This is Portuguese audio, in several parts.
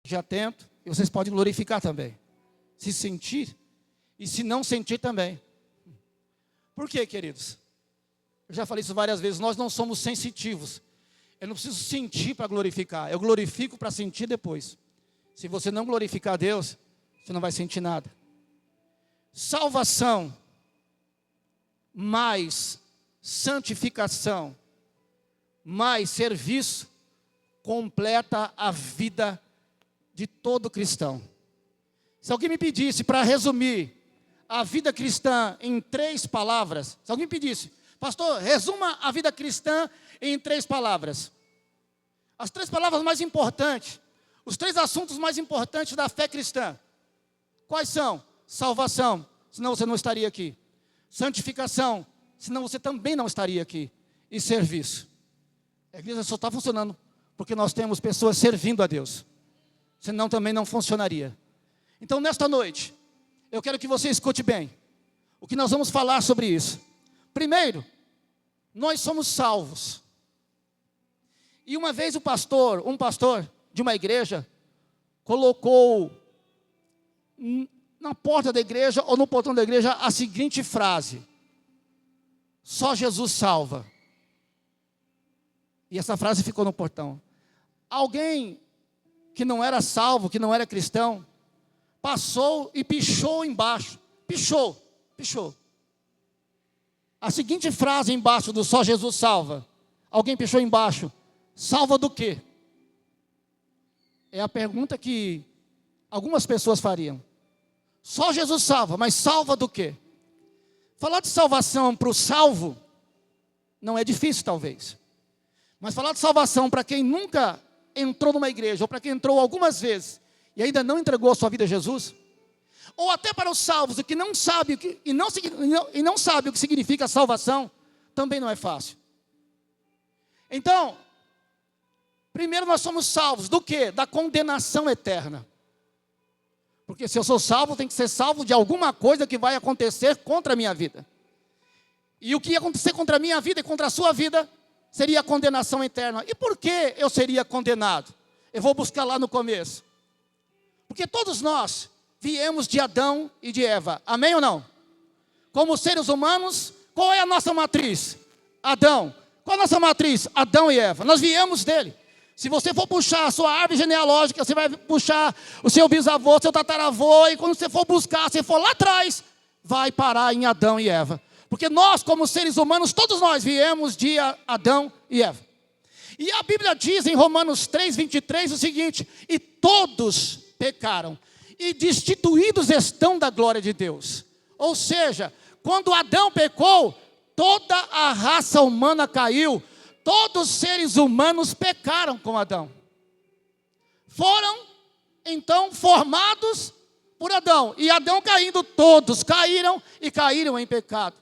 Esteja atento e vocês podem glorificar também. Se sentir e se não sentir também. Por quê, queridos? Eu já falei isso várias vezes, nós não somos sensitivos. Eu não preciso sentir para glorificar, eu glorifico para sentir depois. Se você não glorificar a Deus, você não vai sentir nada. Salvação mais santificação mais serviço completa a vida de todo cristão. Se alguém me pedisse para resumir a vida cristã em 3 palavras, se alguém me pedisse, pastor, resuma a vida cristã em 3 palavras. As 3 palavras mais importantes, os 3 assuntos mais importantes da fé cristã. Quais são? Salvação, senão você não estaria aqui. Santificação, senão você também não estaria aqui. E serviço. A igreja só está funcionando porque nós temos pessoas servindo a Deus. Senão também não funcionaria. Então nesta noite, eu quero que você escute bem o que nós vamos falar sobre isso. Primeiro, nós somos salvos. E uma vez um pastor de uma igreja, colocou na porta da igreja ou no portão da igreja a seguinte frase: só Jesus salva. E essa frase ficou no portão. Alguém que não era salvo, que não era cristão, passou e pichou embaixo. Pichou. A seguinte frase embaixo do só Jesus salva. Alguém pichou embaixo. Salva do quê? É a pergunta que algumas pessoas fariam. Só Jesus salva, mas salva do quê? Falar de salvação para o salvo não é difícil talvez. Mas falar de salvação para quem nunca entrou numa igreja, ou para quem entrou algumas vezes e ainda não entregou a sua vida a Jesus, ou até para os salvos que não sabe o que, e não sabe o que significa salvação, também não é fácil. Então, primeiro nós somos salvos do quê? Da condenação eterna. Porque se eu sou salvo, tem que ser salvo de alguma coisa que vai acontecer contra a minha vida. E o que ia acontecer contra a minha vida e contra a sua vida seria a condenação eterna. E por que eu seria condenado? Eu vou buscar lá no começo. Porque todos nós viemos de Adão e de Eva. Amém ou não? Como seres humanos, qual é a nossa matriz? Adão. Qual é a nossa matriz? Adão e Eva. Nós viemos dele. Se você for puxar a sua árvore genealógica, você vai puxar o seu bisavô, seu tataravô, e quando você for buscar, se for lá atrás, vai parar em Adão e Eva. Porque nós, como seres humanos, todos nós viemos de Adão e Eva. E a Bíblia diz em Romanos 3:23 o seguinte: e todos pecaram, e destituídos estão da glória de Deus. Ou seja, quando Adão pecou, toda a raça humana caiu. Todos os seres humanos pecaram com Adão. Foram, então, formados por Adão. E Adão caindo, todos caíram e caíram em pecado.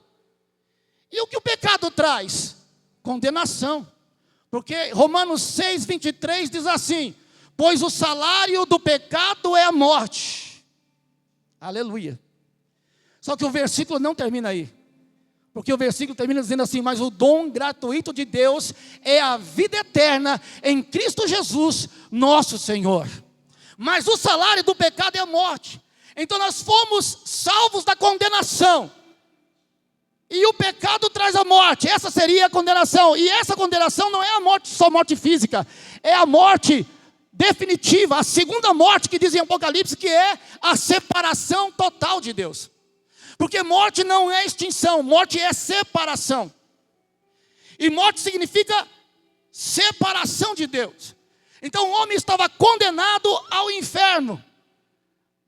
E o que o pecado traz? Condenação. Porque Romanos 6:23 diz assim: pois o salário do pecado é a morte. Aleluia. Só que o versículo não termina aí. Porque o versículo termina dizendo assim: mas o dom gratuito de Deus é a vida eterna em Cristo Jesus, nosso Senhor. Mas o salário do pecado é a morte. Então nós fomos salvos da condenação. E o pecado traz a morte. Essa seria a condenação. E essa condenação não é a morte, só morte física. É a morte definitiva, a segunda morte que diz em Apocalipse, que é a separação total de Deus. Porque morte não é extinção, morte é separação. E morte significa separação de Deus. Então o homem estava condenado ao inferno,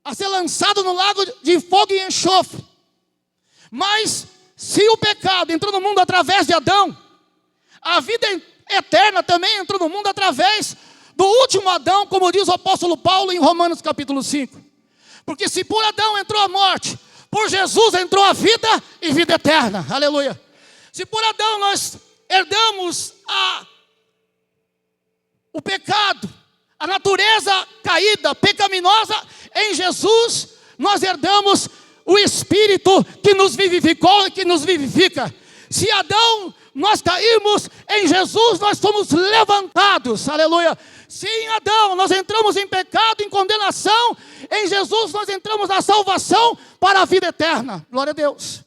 a ser lançado no lago de fogo e enxofre. Mas se o pecado entrou no mundo através de Adão, a vida eterna também entrou no mundo através do último Adão, como diz o apóstolo Paulo em Romanos capítulo 5. Porque se por Adão entrou a morte, por Jesus entrou a vida e vida eterna. Aleluia. Se por Adão nós herdamos o pecado, a natureza caída, pecaminosa, em Jesus nós herdamos o Espírito que nos vivificou e que nos vivifica. Se Adão nós caímos, em Jesus nós somos levantados, aleluia. Se em Adão nós entramos em pecado, em condenação, em Jesus nós entramos na salvação para a vida eterna, glória a Deus.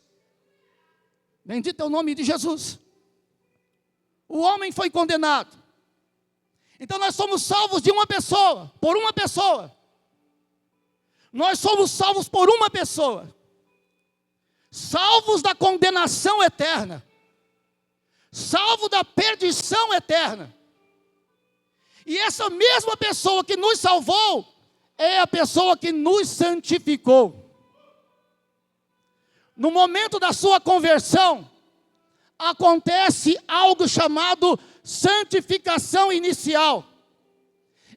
Bendito é o nome de Jesus. O homem foi condenado, então nós somos salvos de uma pessoa, por uma pessoa. Nós somos salvos por uma pessoa, salvos da condenação eterna, salvos da perdição eterna. E essa mesma pessoa que nos salvou, é a pessoa que nos santificou. No momento da sua conversão, acontece algo chamado santificação inicial.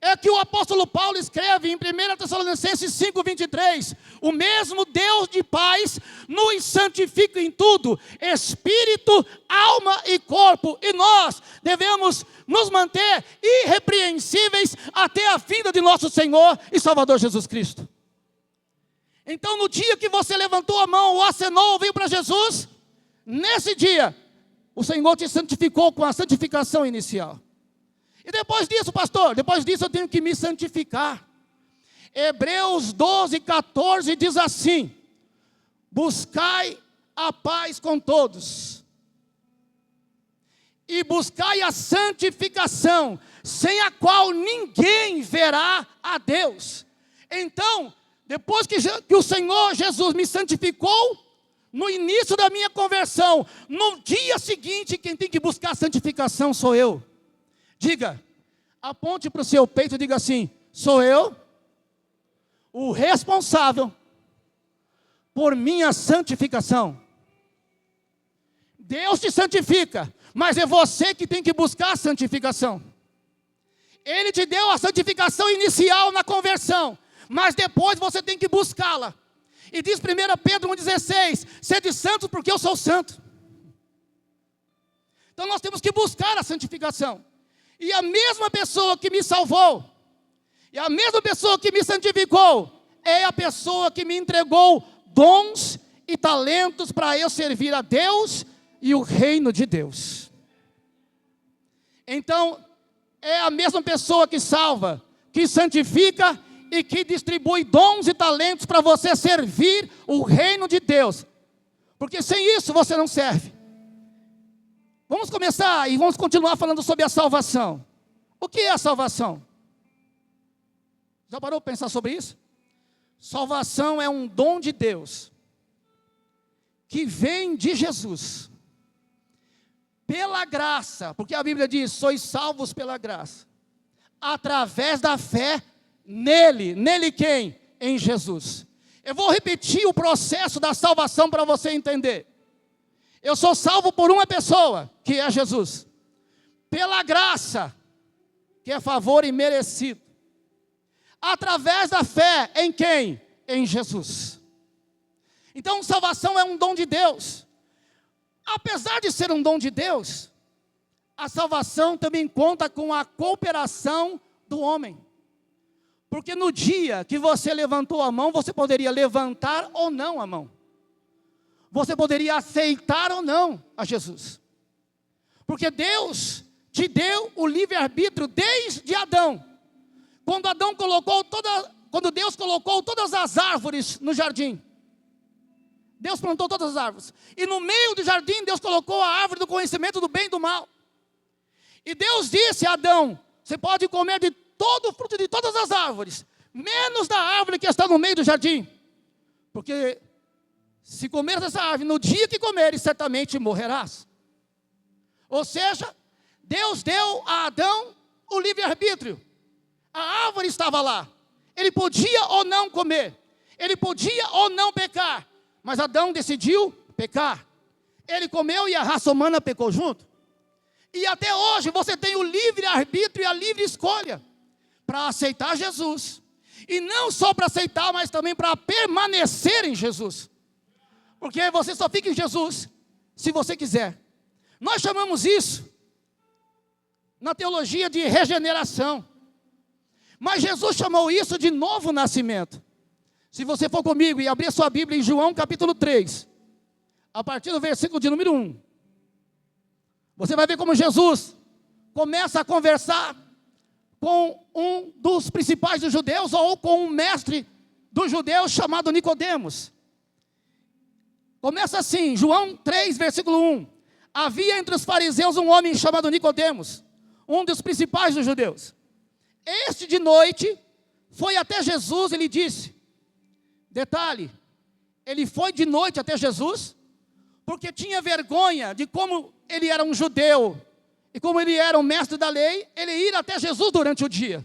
É que o apóstolo Paulo escreve em 1 Tessalonicenses 5:23, o mesmo Deus de paz nos santifica em tudo, espírito, alma e corpo, e nós devemos nos manter irrepreensíveis até a vinda de nosso Senhor e Salvador Jesus Cristo. Então, no dia que você levantou a mão, ou acenou, ou veio para Jesus, nesse dia, o Senhor te santificou com a santificação inicial. E depois disso, pastor, depois disso eu tenho que me santificar. Hebreus 12:14 diz assim: buscai a paz com todos, e buscai a santificação, sem a qual ninguém verá a Deus. Então, depois que o Senhor Jesus me santificou, no início da minha conversão, no dia seguinte, quem tem que buscar a santificação sou eu. Diga, aponte para o seu peito e diga assim: sou eu o responsável por minha santificação. Deus te santifica, mas é você que tem que buscar a santificação. Ele te deu a santificação inicial na conversão, mas depois você tem que buscá-la. E diz 1 Pedro 1,16, sede santos porque eu sou santo. Então nós temos que buscar a santificação. E a mesma pessoa que me salvou, e a mesma pessoa que me santificou, é a pessoa que me entregou dons e talentos para eu servir a Deus e o reino de Deus. Então, é a mesma pessoa que salva, que santifica e que distribui dons e talentos para você servir o reino de Deus. Porque sem isso você não serve. Vamos começar e vamos continuar falando sobre a salvação. O que é a salvação? Já parou para pensar sobre isso? Salvação é um dom de Deus, que vem de Jesus, pela graça, porque a Bíblia diz, sois salvos pela graça, através da fé nele. Nele quem? Em Jesus. Eu vou repetir o processo da salvação para você entender. Eu sou salvo por uma pessoa, que é Jesus, pela graça, que é favor imerecido, através da fé em quem? Em Jesus. Então salvação é um dom de Deus. Apesar de ser um dom de Deus, a salvação também conta com a cooperação do homem. Porque no dia que você levantou a mão, você poderia levantar ou não a mão. Você poderia aceitar ou não a Jesus. Porque Deus te deu o livre-arbítrio desde Adão. Quando Deus colocou todas as árvores no jardim. Deus plantou todas as árvores. E no meio do jardim, Deus colocou a árvore do conhecimento do bem e do mal. E Deus disse a Adão, você pode comer de todo o fruto de todas as árvores, menos da árvore que está no meio do jardim. Porque se comeres essa árvore, no dia que comeres, certamente morrerás. Ou seja, Deus deu a Adão o livre-arbítrio. A árvore estava lá. Ele podia ou não comer. Ele podia ou não pecar. Mas Adão decidiu pecar. Ele comeu e a raça humana pecou junto. E até hoje você tem o livre-arbítrio e a livre escolha para aceitar Jesus. E não só para aceitar, mas também para permanecer em Jesus. Porque você só fica em Jesus se você quiser. Nós chamamos isso, na teologia, de regeneração. Mas Jesus chamou isso de novo nascimento. Se você for comigo e abrir sua Bíblia em João capítulo 3, a partir do versículo de número 1. Você vai ver como Jesus começa a conversar com um dos principais dos judeus, ou com um mestre dos judeus chamado Nicodemos. Começa assim, João 3, versículo 1. Havia entre os fariseus um homem chamado Nicodemos, um dos principais dos judeus. Este de noite foi até Jesus e lhe disse, detalhe, ele foi de noite até Jesus, porque tinha vergonha de como ele era um judeu, e como ele era um mestre da lei, ele ir até Jesus durante o dia.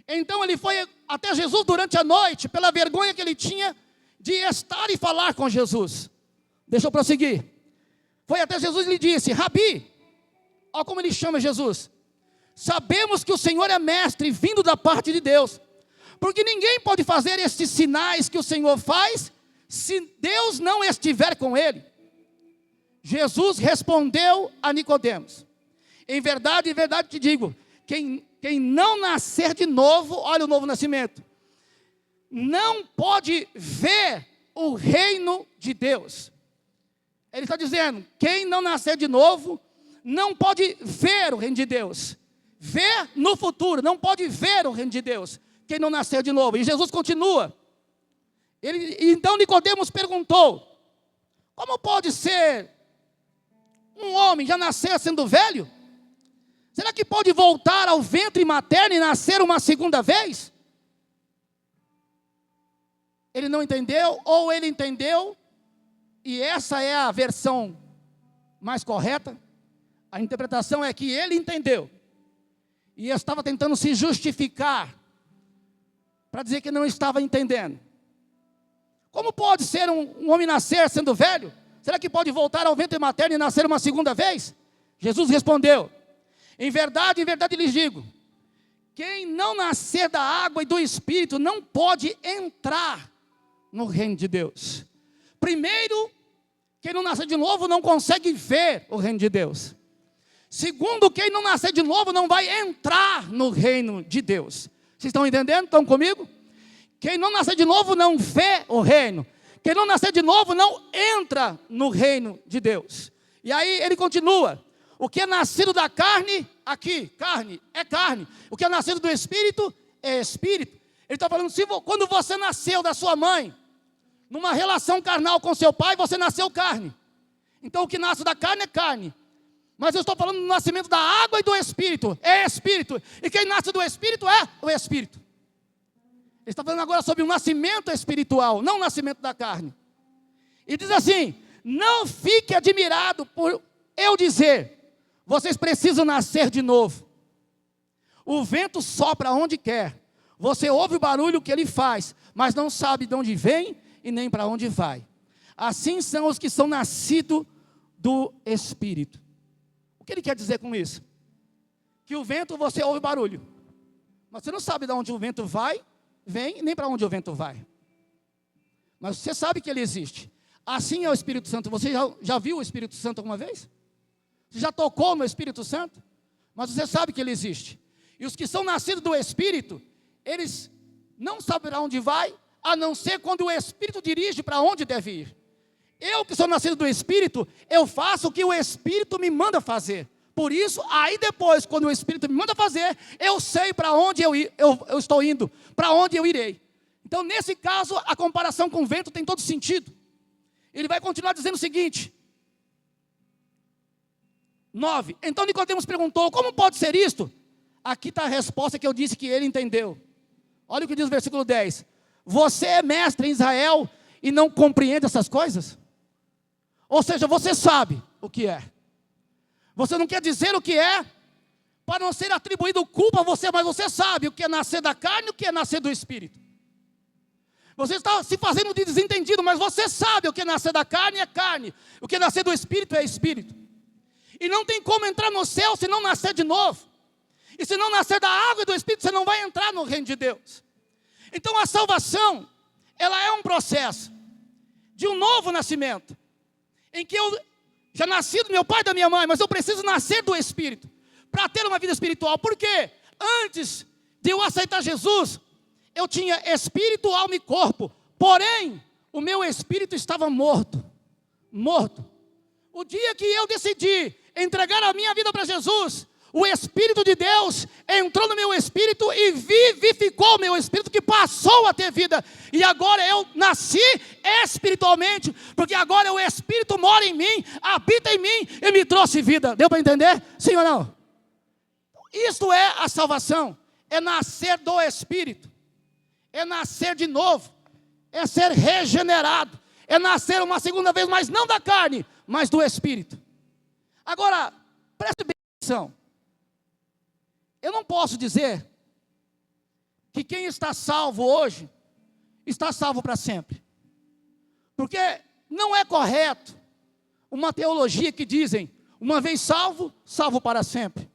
Então ele foi até Jesus durante a noite, pela vergonha que ele tinha de estar e falar com Jesus. Deixa eu prosseguir. Foi até Jesus e lhe disse, Rabi, olha como ele chama Jesus. Sabemos que o Senhor é mestre, vindo da parte de Deus. Porque ninguém pode fazer estes sinais que o Senhor faz, se Deus não estiver com ele. Jesus respondeu a Nicodemos, em verdade te digo, quem não nascer de novo, olha o novo nascimento, não pode ver o reino de Deus. Ele está dizendo, quem não nascer de novo, não pode ver o reino de Deus. Ver no futuro, não pode ver o reino de Deus, quem não nascer de novo. E Jesus continua. Então Nicodemos perguntou, como pode ser um homem já nascer sendo velho? Será que pode voltar ao ventre materno e nascer uma segunda vez? Ele não entendeu, ou ele entendeu, e essa é a versão mais correta. A interpretação é que ele entendeu, e estava tentando se justificar, para dizer que não estava entendendo. Como pode ser um homem nascer sendo velho? Será que pode voltar ao ventre materno e nascer uma segunda vez? Jesus respondeu, em verdade lhes digo, quem não nascer da água e do Espírito não pode entrar no reino de Deus. Primeiro, quem não nascer de novo não consegue ver o reino de Deus. Segundo, quem não nascer de novo não vai entrar no reino de Deus. Vocês estão entendendo? Estão comigo? Quem não nascer de novo não vê o reino. Quem não nascer de novo não entra no reino de Deus. E aí ele continua. O que é nascido da carne, aqui, carne, é carne. O que é nascido do Espírito, é Espírito. Ele está falando, quando você nasceu da sua mãe, numa relação carnal com seu pai, você nasceu carne. Então o que nasce da carne é carne. Mas eu estou falando do nascimento da água e do Espírito, é Espírito. E quem nasce do Espírito é o Espírito. Ele está falando agora sobre o nascimento espiritual, não o nascimento da carne. E diz assim, não fique admirado por eu dizer, vocês precisam nascer de novo. O vento sopra onde quer. Você ouve o barulho que ele faz, mas não sabe de onde vem e nem para onde vai. Assim são os que são nascidos do Espírito. O que ele quer dizer com isso? Que o vento, você ouve barulho, mas você não sabe de onde o vento vem, nem para onde o vento vai. Mas você sabe que ele existe. Assim é o Espírito Santo. Você já viu o Espírito Santo alguma vez? Você já tocou no Espírito Santo? Mas você sabe que ele existe. E os que são nascidos do Espírito, eles não sabem para onde vai, a não ser quando o Espírito dirige para onde deve ir. Eu que sou nascido do Espírito, eu faço o que o Espírito me manda fazer. Por isso, aí depois, quando o Espírito me manda fazer, eu sei para onde eu estou indo, para onde eu irei. Então, nesse caso, a comparação com o vento tem todo sentido. Ele vai continuar dizendo o seguinte, 9. Então Nicodemos perguntou, como pode ser isto? Aqui está a resposta que eu disse que ele entendeu. Olha o que diz o versículo 10. Você é mestre em Israel e não compreende essas coisas? Ou seja, você sabe o que é. Você não quer dizer o que é, para não ser atribuído culpa a você, mas você sabe o que é nascer da carne e o que é nascer do Espírito. Você está se fazendo de desentendido, mas você sabe o que é nascer da carne é carne, o que é nascer do Espírito é Espírito. E não tem como entrar no céu se não nascer de novo. E se não nascer da água e do Espírito, você não vai entrar no reino de Deus. Então a salvação, ela é um processo de um novo nascimento, em que eu já nasci do meu pai e da minha mãe, mas eu preciso nascer do Espírito, para ter uma vida espiritual. Por quê? Antes de eu aceitar Jesus, eu tinha espírito, alma e corpo, porém, o meu espírito estava morto. O dia que eu decidi entregar a minha vida para Jesus, o Espírito de Deus entrou no meu espírito e vivificou o meu espírito, que passou a ter vida. E agora eu nasci espiritualmente, porque agora o Espírito mora em mim, habita em mim e me trouxe vida. Deu para entender? Sim ou não? Isto é a salvação, é nascer do Espírito, é nascer de novo, é ser regenerado, é nascer uma segunda vez, mas não da carne, mas do Espírito. Agora, preste bem atenção. Eu não posso dizer que quem está salvo hoje, está salvo para sempre. Porque não é correto uma teologia que dizem, uma vez salvo, salvo para sempre.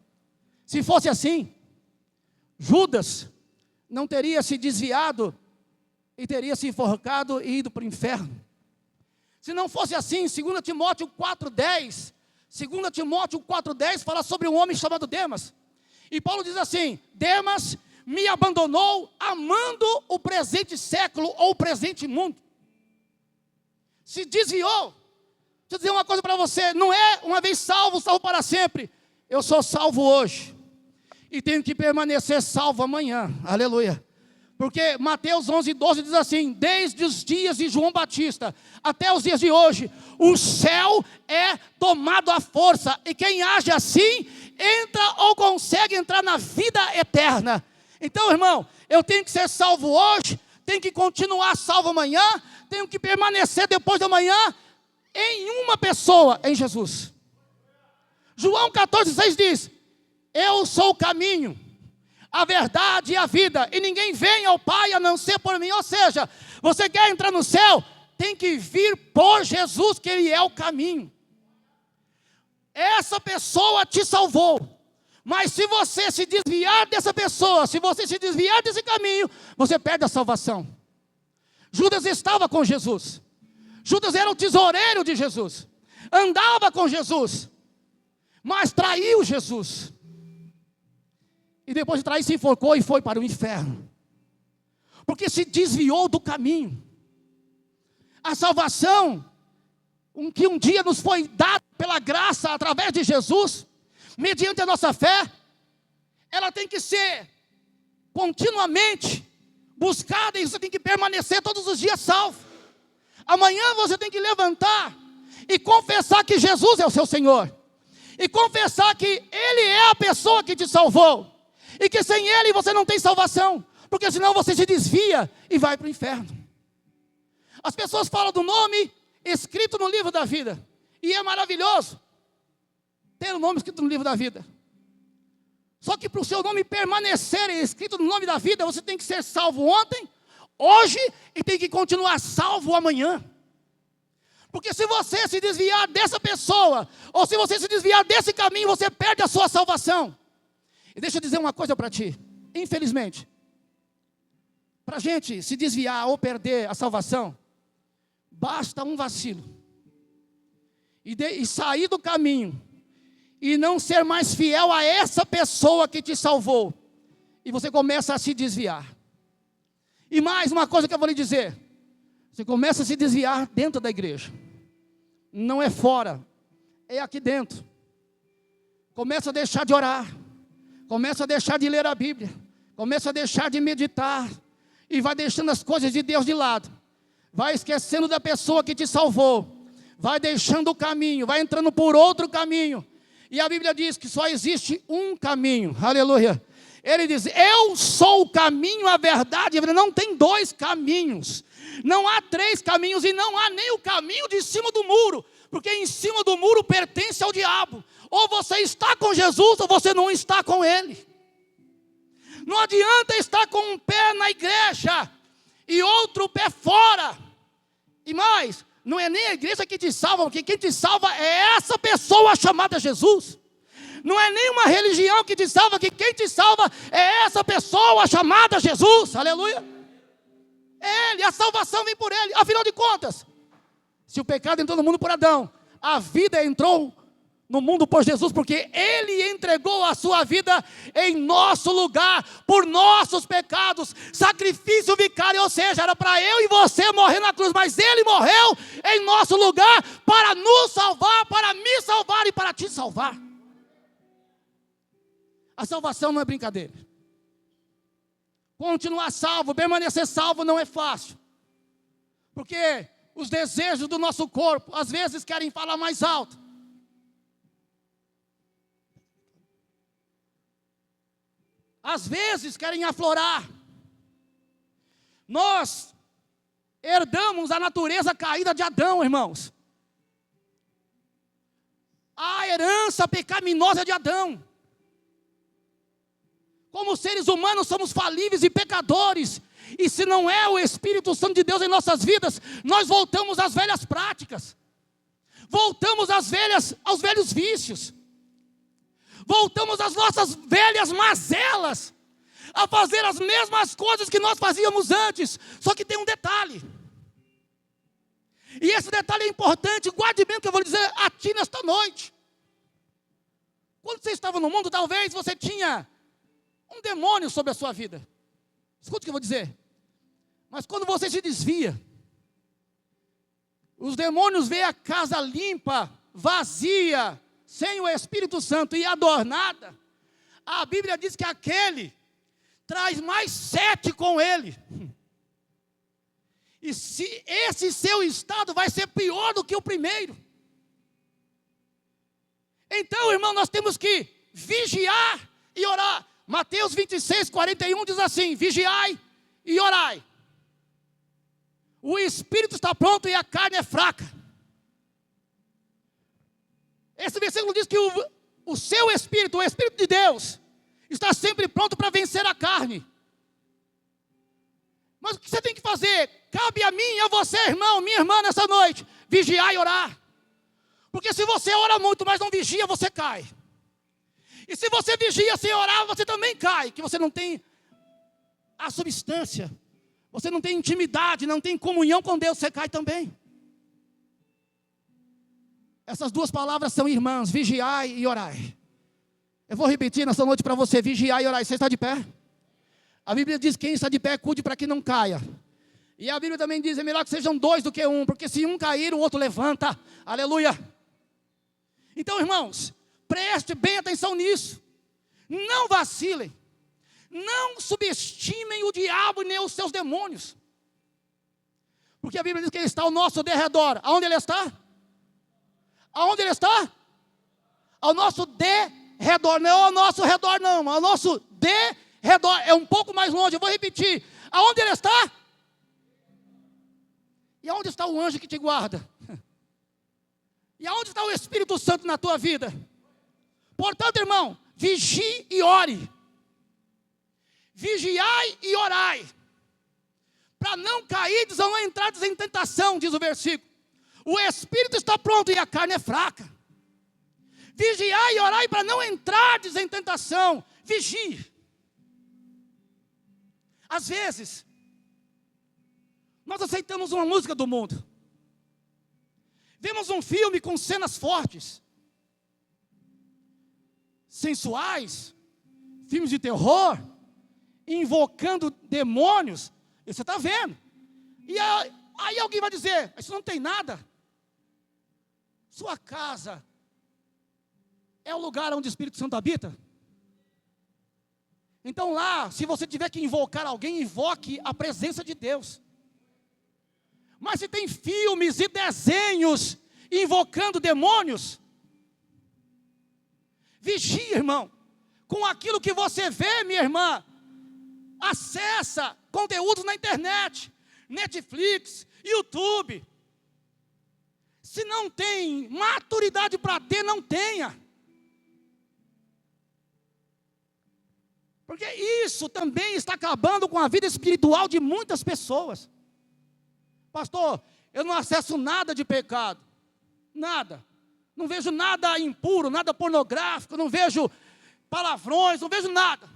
Se fosse assim, Judas não teria se desviado e teria se enforcado e ido para o inferno. Se não fosse assim, 2 Timóteo 4,10, 2 Timóteo 4,10 fala sobre um homem chamado Demas. E Paulo diz assim, Demas me abandonou amando o presente século ou o presente mundo. Se desviou. Deixa eu dizer uma coisa para você, não é uma vez salvo, salvo para sempre. Eu sou salvo hoje e tenho que permanecer salvo amanhã, aleluia. Porque Mateus 11:12 diz assim, desde os dias de João Batista até os dias de hoje, o céu é tomado à força, e quem age assim, entra ou consegue entrar na vida eterna. Então, irmão, eu tenho que ser salvo hoje, tenho que continuar salvo amanhã, tenho que permanecer depois da manhã em uma pessoa, em Jesus. João 14,6 diz, eu sou o caminho, a verdade e a vida, e ninguém vem ao Pai a não ser por mim. Ou seja, você quer entrar no céu, tem que vir por Jesus, que Ele é o caminho. Essa pessoa te salvou, mas se você se desviar dessa pessoa, se você se desviar desse caminho, você perde a salvação. Judas estava com Jesus, Judas era o tesoureiro de Jesus, andava com Jesus, mas traiu Jesus. E depois de trair, se enforcou e foi para o inferno. Porque se desviou do caminho. A salvação, que um dia nos foi dada pela graça, através de Jesus, mediante a nossa fé, ela tem que ser continuamente buscada, e você tem que permanecer todos os dias salvo. Amanhã você tem que levantar e confessar que Jesus é o seu Senhor. E confessar que Ele é a pessoa que te salvou. E que sem Ele você não tem salvação, porque senão você se desvia e vai para o inferno. As pessoas falam do nome escrito no livro da vida, e é maravilhoso ter o nome escrito no livro da vida. Só que para o seu nome permanecer escrito no nome da vida, você tem que ser salvo ontem, hoje, e tem que continuar salvo amanhã. Porque se você se desviar dessa pessoa, ou se você se desviar desse caminho, você perde a sua salvação. E deixa eu dizer uma coisa para ti, infelizmente, para a gente se desviar ou perder a salvação, basta um vacilo, e sair do caminho, e não ser mais fiel a essa pessoa que te salvou, e você começa a se desviar. E mais uma coisa que eu vou lhe dizer, você começa a se desviar dentro da igreja, não é fora, é aqui dentro. Começa a deixar de orar, começa a deixar de ler a Bíblia, começa a deixar de meditar, e vai deixando as coisas de Deus de lado, vai esquecendo da pessoa que te salvou, vai deixando o caminho, vai entrando por outro caminho, e a Bíblia diz que só existe um caminho, aleluia. Ele diz, eu sou o caminho, a verdade, não tem dois caminhos, não há três caminhos, e não há nem o caminho de cima do muro, porque em cima do muro pertence ao diabo. Ou você está com Jesus, ou você não está com Ele. Não adianta estar com um pé na igreja e outro pé fora. E mais, não é nem a igreja que te salva, porque quem te salva é essa pessoa chamada Jesus. Não é nenhuma religião que te salva, que quem te salva é essa pessoa chamada Jesus, aleluia. Ele, a salvação vem por Ele. Afinal de contas, se o pecado entrou no mundo por Adão, a vida entrou no mundo por Jesus, porque Ele entregou a sua vida em nosso lugar, por nossos pecados, sacrifício vicário, ou seja, era para eu e você morrer na cruz, mas Ele morreu em nosso lugar, para nos salvar, para me salvar e para te salvar. A salvação não é brincadeira. Continuar salvo, permanecer salvo não é fácil, porque os desejos do nosso corpo, às vezes querem falar mais alto. Às vezes querem aflorar. Nós herdamos a natureza caída de Adão, irmãos. A herança pecaminosa de Adão. Como seres humanos somos falíveis e pecadores. E se não é o Espírito Santo de Deus em nossas vidas, nós voltamos às velhas práticas. Voltamos aos velhos vícios. Voltamos às nossas velhas mazelas, a fazer as mesmas coisas que nós fazíamos antes. Só que tem um detalhe, e esse detalhe é importante. Guarde bem o que eu vou dizer a ti nesta noite. Quando você estava no mundo, talvez você tinha um demônio sobre a sua vida. Escute o que eu vou dizer. Mas quando você se desvia, os demônios veem a casa limpa, vazia, sem o Espírito Santo e adornada. A Bíblia diz que aquele traz mais 7 com ele. E se esse seu estado vai ser pior do que o primeiro. Então, irmão, nós temos que vigiar e orar. Mateus 26, 41 diz assim: vigiai e orai. O espírito está pronto e a carne é fraca. Esse versículo diz que o seu espírito, o Espírito de Deus, está sempre pronto para vencer a carne. Mas o que você tem que fazer? Cabe a mim e a você, irmão, minha irmã, nessa noite, vigiar e orar. Porque se você ora muito, mas não vigia, você cai. E se você vigia sem orar, você também cai. Que você não tem a substância, você não tem intimidade, não tem comunhão com Deus, você cai também. Essas duas palavras são irmãs, vigiai e orai. Eu vou repetir nessa noite para você, vigiai e orai. Você está de pé? A Bíblia diz que quem está de pé, cuide para que não caia. E a Bíblia também diz, é melhor que sejam 2 do que 1, porque se um cair, o outro levanta. Aleluia. Então, irmãos, preste bem atenção nisso. Não vacilem. Não subestimem o diabo nem os seus demônios. Porque a Bíblia diz que ele está ao nosso derredor. Aonde ele está? Aonde ele está? Ao nosso derredor, não ao nosso redor não, ao nosso derredor, é um pouco mais longe, eu vou repetir. Aonde ele está? E aonde está o anjo que te guarda? E aonde está o Espírito Santo na tua vida? Portanto, irmão, vigie e ore. Vigiai e orai, para não cair ou não entrar em tentação, diz o versículo. O espírito está pronto e a carne é fraca. Vigiai e orai para não entrar em tentação. Vigie. Às vezes, nós aceitamos uma música do mundo. Vemos um filme com cenas fortes, sensuais, filmes de terror, invocando demônios. E você está vendo. E aí alguém vai dizer, isso não tem nada. Sua casa é o lugar onde o Espírito Santo habita? Então lá, se você tiver que invocar alguém, invoque a presença de Deus. Mas se tem filmes e desenhos invocando demônios, vigie, irmão. Com aquilo que você vê, minha irmã, acessa conteúdos na internet, Netflix, YouTube. Se não tem maturidade para ter, não tenha. Porque isso também está acabando com a vida espiritual de muitas pessoas. Pastor, eu não acesso nada de pecado. Nada. Não vejo nada impuro, nada pornográfico, não vejo palavrões, não vejo nada.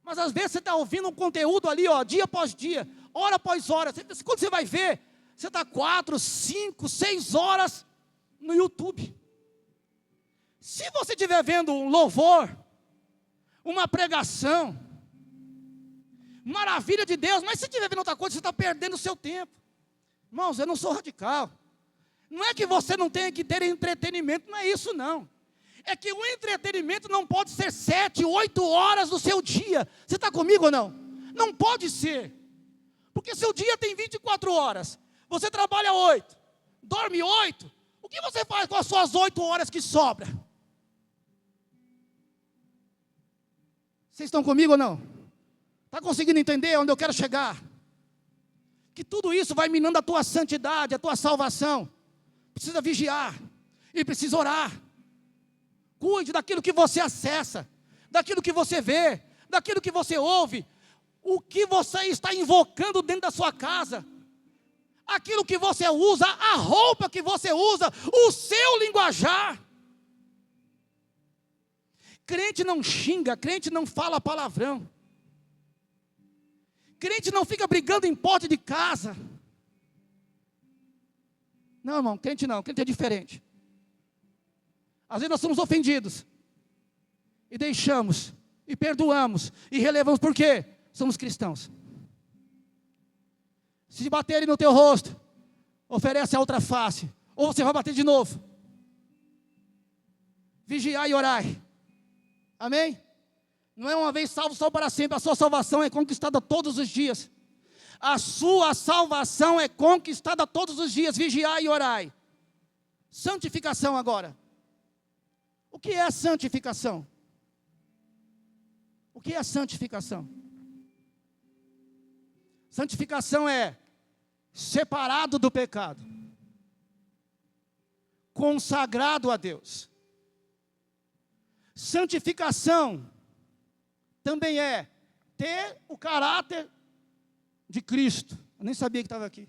Mas às vezes você está ouvindo um conteúdo ali, ó, dia após dia, hora após hora. Quando você vai ver, você está 4, 5, 6 horas no YouTube. Se você estiver vendo um louvor, uma pregação, maravilha de Deus, mas se estiver vendo outra coisa, você está perdendo o seu tempo. Irmãos, eu não sou radical. Não é que você não tenha que ter entretenimento, não é isso não. É que o entretenimento não pode ser 7, 8 horas do seu dia. Você está comigo ou não? Não pode ser. Porque seu dia tem 24 horas. Você trabalha 8, dorme 8. O que você faz com as suas 8 horas que sobra? Vocês estão comigo ou não? Está conseguindo entender onde eu quero chegar? Que tudo isso vai minando a tua santidade, a tua salvação. Precisa vigiar e precisa orar. Cuide daquilo que você acessa, daquilo que você vê, daquilo que você ouve, o que você está invocando dentro da sua casa, aquilo que você usa, a roupa que você usa, o seu linguajar. Crente não xinga, crente não fala palavrão. Crente não fica brigando em porta de casa. Não, irmão, crente não, crente é diferente. Às vezes nós somos ofendidos. E deixamos, e perdoamos, e relevamos, por quê? Somos cristãos. Se baterem no teu rosto, oferece a outra face, ou você vai bater de novo. Vigiai e orai. Amém? Não é uma vez salvo, salvo para sempre. A sua salvação é conquistada todos os dias. A sua salvação é conquistada todos os dias. Vigiai e orai. Santificação agora. O que é santificação? O que é santificação? Santificação é separado do pecado, consagrado a Deus. Santificação também é ter o caráter de Cristo. Eu nem sabia que estava aqui.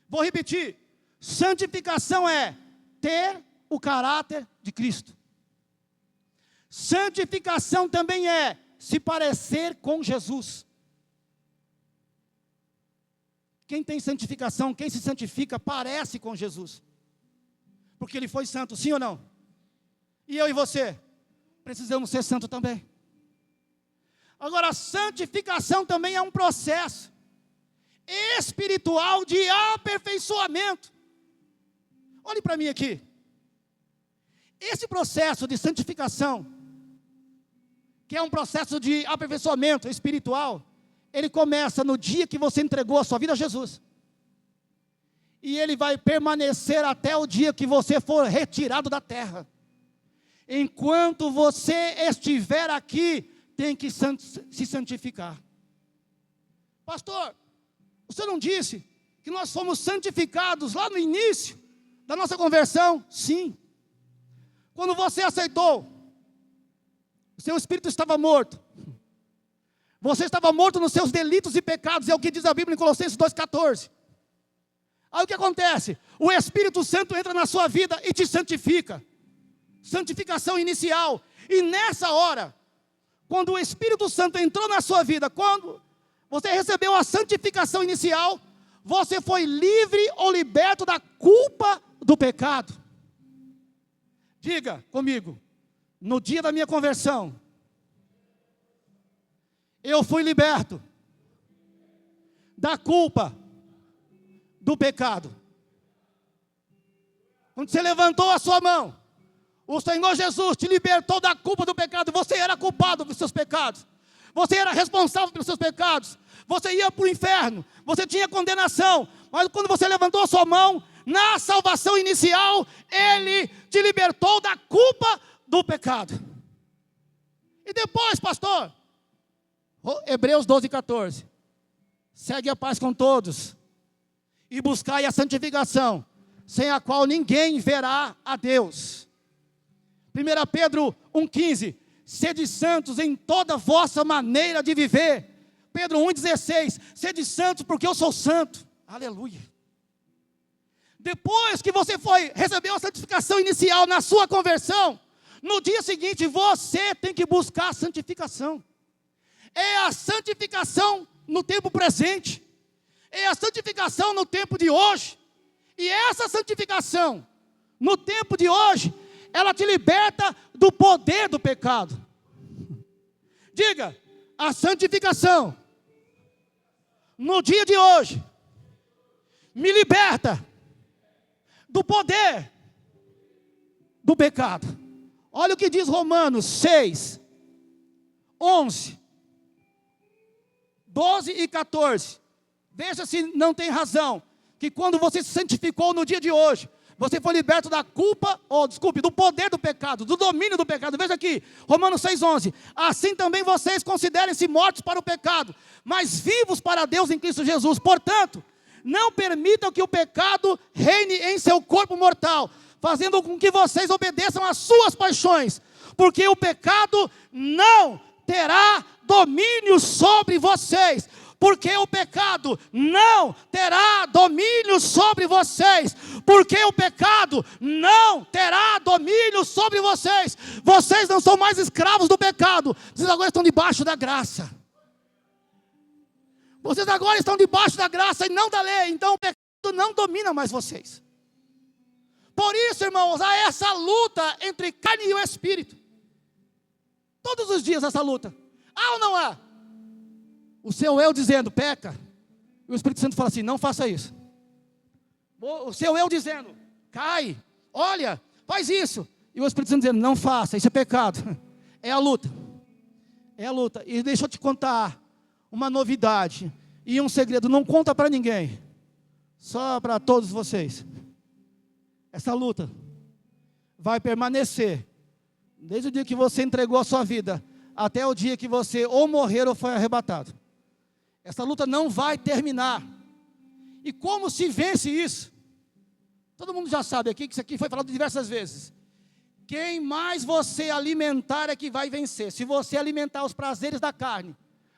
Vou repetir. Santificação é ter o caráter de Cristo. Santificação também é se parecer com Jesus. Quem tem santificação, quem se santifica, parece com Jesus. Porque ele foi santo, sim ou não? E eu e você, precisamos ser santos também. Agora, a santificação também é um processo espiritual de aperfeiçoamento. Olhe para mim aqui. Esse processo de santificação, que é um processo de aperfeiçoamento espiritual, ele começa no dia que você entregou a sua vida a Jesus. E ele vai permanecer até o dia que você for retirado da terra. Enquanto você estiver aqui, tem que se santificar. Pastor, o senhor não disse que nós fomos santificados lá no início da nossa conversão? Sim. Quando você aceitou, o seu espírito estava morto. Você estava morto nos seus delitos e pecados, é o que diz a Bíblia em Colossenses 2,14. Aí o que acontece? O Espírito Santo entra na sua vida e te santifica. Santificação inicial. E nessa hora, quando o Espírito Santo entrou na sua vida, quando você recebeu a santificação inicial, você foi livre ou liberto da culpa do pecado. Diga comigo, no dia da minha conversão, eu fui liberto da culpa do pecado. Quando você levantou a sua mão, o Senhor Jesus te libertou da culpa do pecado. Você era culpado dos seus pecados. Você era responsável pelos seus pecados. Você ia para o inferno. Você tinha condenação. Mas quando você levantou a sua mão, na salvação inicial, Ele te libertou da culpa do pecado. E depois, pastor, Hebreus 12,14. Segue a paz com todos e buscai a santificação, sem a qual ninguém verá a Deus. 1 Pedro 1,15. Sede santos em toda vossa maneira de viver. Pedro 1,16. Sede santos porque eu sou santo. Aleluia. Depois que você recebeu a santificação inicial na sua conversão, no dia seguinte você tem que buscar a santificação. É a santificação no tempo presente. É a santificação no tempo de hoje. E essa santificação no tempo de hoje ela te liberta do poder do pecado. Diga, a santificação, no dia de hoje, me liberta do poder do pecado. Olha o que diz Romanos 6, 11, 12 e 14. Veja se não tem razão, que quando você se santificou no dia de hoje, você foi liberto da culpa, do poder do pecado, do domínio do pecado. Veja aqui, Romanos 6,11. Assim também vocês considerem-se mortos para o pecado, mas vivos para Deus em Cristo Jesus. Portanto, não permitam que o pecado reine em seu corpo mortal, fazendo com que vocês obedeçam às suas paixões, porque o pecado não terá domínio sobre vocês. Porque o pecado não terá domínio sobre vocês. Porque o pecado não terá domínio sobre vocês. Vocês não são mais escravos do pecado. Vocês agora estão debaixo da graça. Vocês agora estão debaixo da graça e não da lei. Então o pecado não domina mais vocês. Por isso, irmãos, há essa luta entre carne e o espírito. Todos os dias essa luta. Há ou não há? O seu eu dizendo, peca. E o Espírito Santo fala assim, não faça isso. O seu eu dizendo, cai, olha, faz isso. E o Espírito Santo dizendo, não faça, isso é pecado. É a luta. É a luta. E deixa eu te contar uma novidade e um segredo. Não conta para ninguém. Só para todos vocês. Essa luta vai permanecer. Desde o dia que você entregou a sua vida, até o dia que você ou morrer ou foi arrebatado. Essa luta não vai terminar. E como se vence isso? Todo mundo já sabe aqui, que isso aqui foi falado diversas vezes. Quem mais você alimentar é que vai vencer. Se você alimentar os prazeres da carne,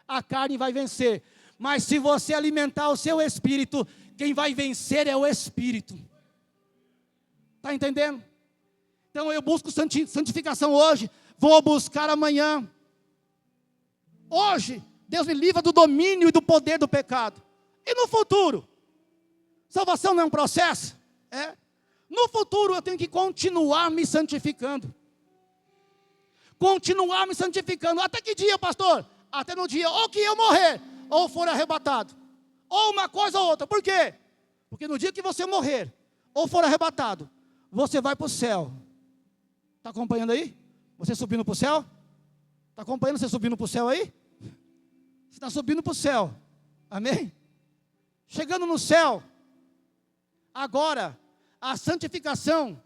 a carne vai vencer. Mas se você alimentar o seu espírito, quem vai vencer é o espírito. Está entendendo? Então eu busco santificação hoje, vou buscar amanhã. Hoje, Deus me livra do domínio e do poder do pecado. E no futuro? Salvação não é um processo? É. No futuro eu tenho que continuar me santificando. Continuar me santificando. Até que dia, pastor? Até no dia ou que eu morrer, ou for arrebatado. Ou uma coisa ou outra. Por quê? Porque no dia que você morrer, ou for arrebatado, você vai para o céu. Está acompanhando aí? Você subindo para o céu? Está acompanhando você subindo para o céu aí? Você está subindo para o céu, amém? Chegando no céu, agora, a santificação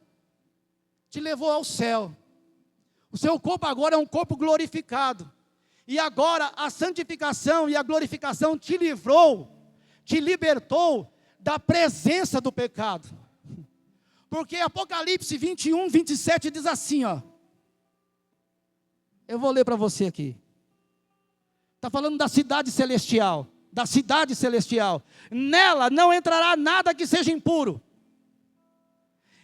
te levou ao céu. O seu corpo agora é um corpo glorificado. E agora a santificação e a glorificação te livrou, te libertou da presença do pecado. Porque Apocalipse 21, 27 diz assim, ó. Eu vou ler para você aqui. Está falando da cidade celestial. Da cidade celestial. Nela não entrará nada que seja impuro.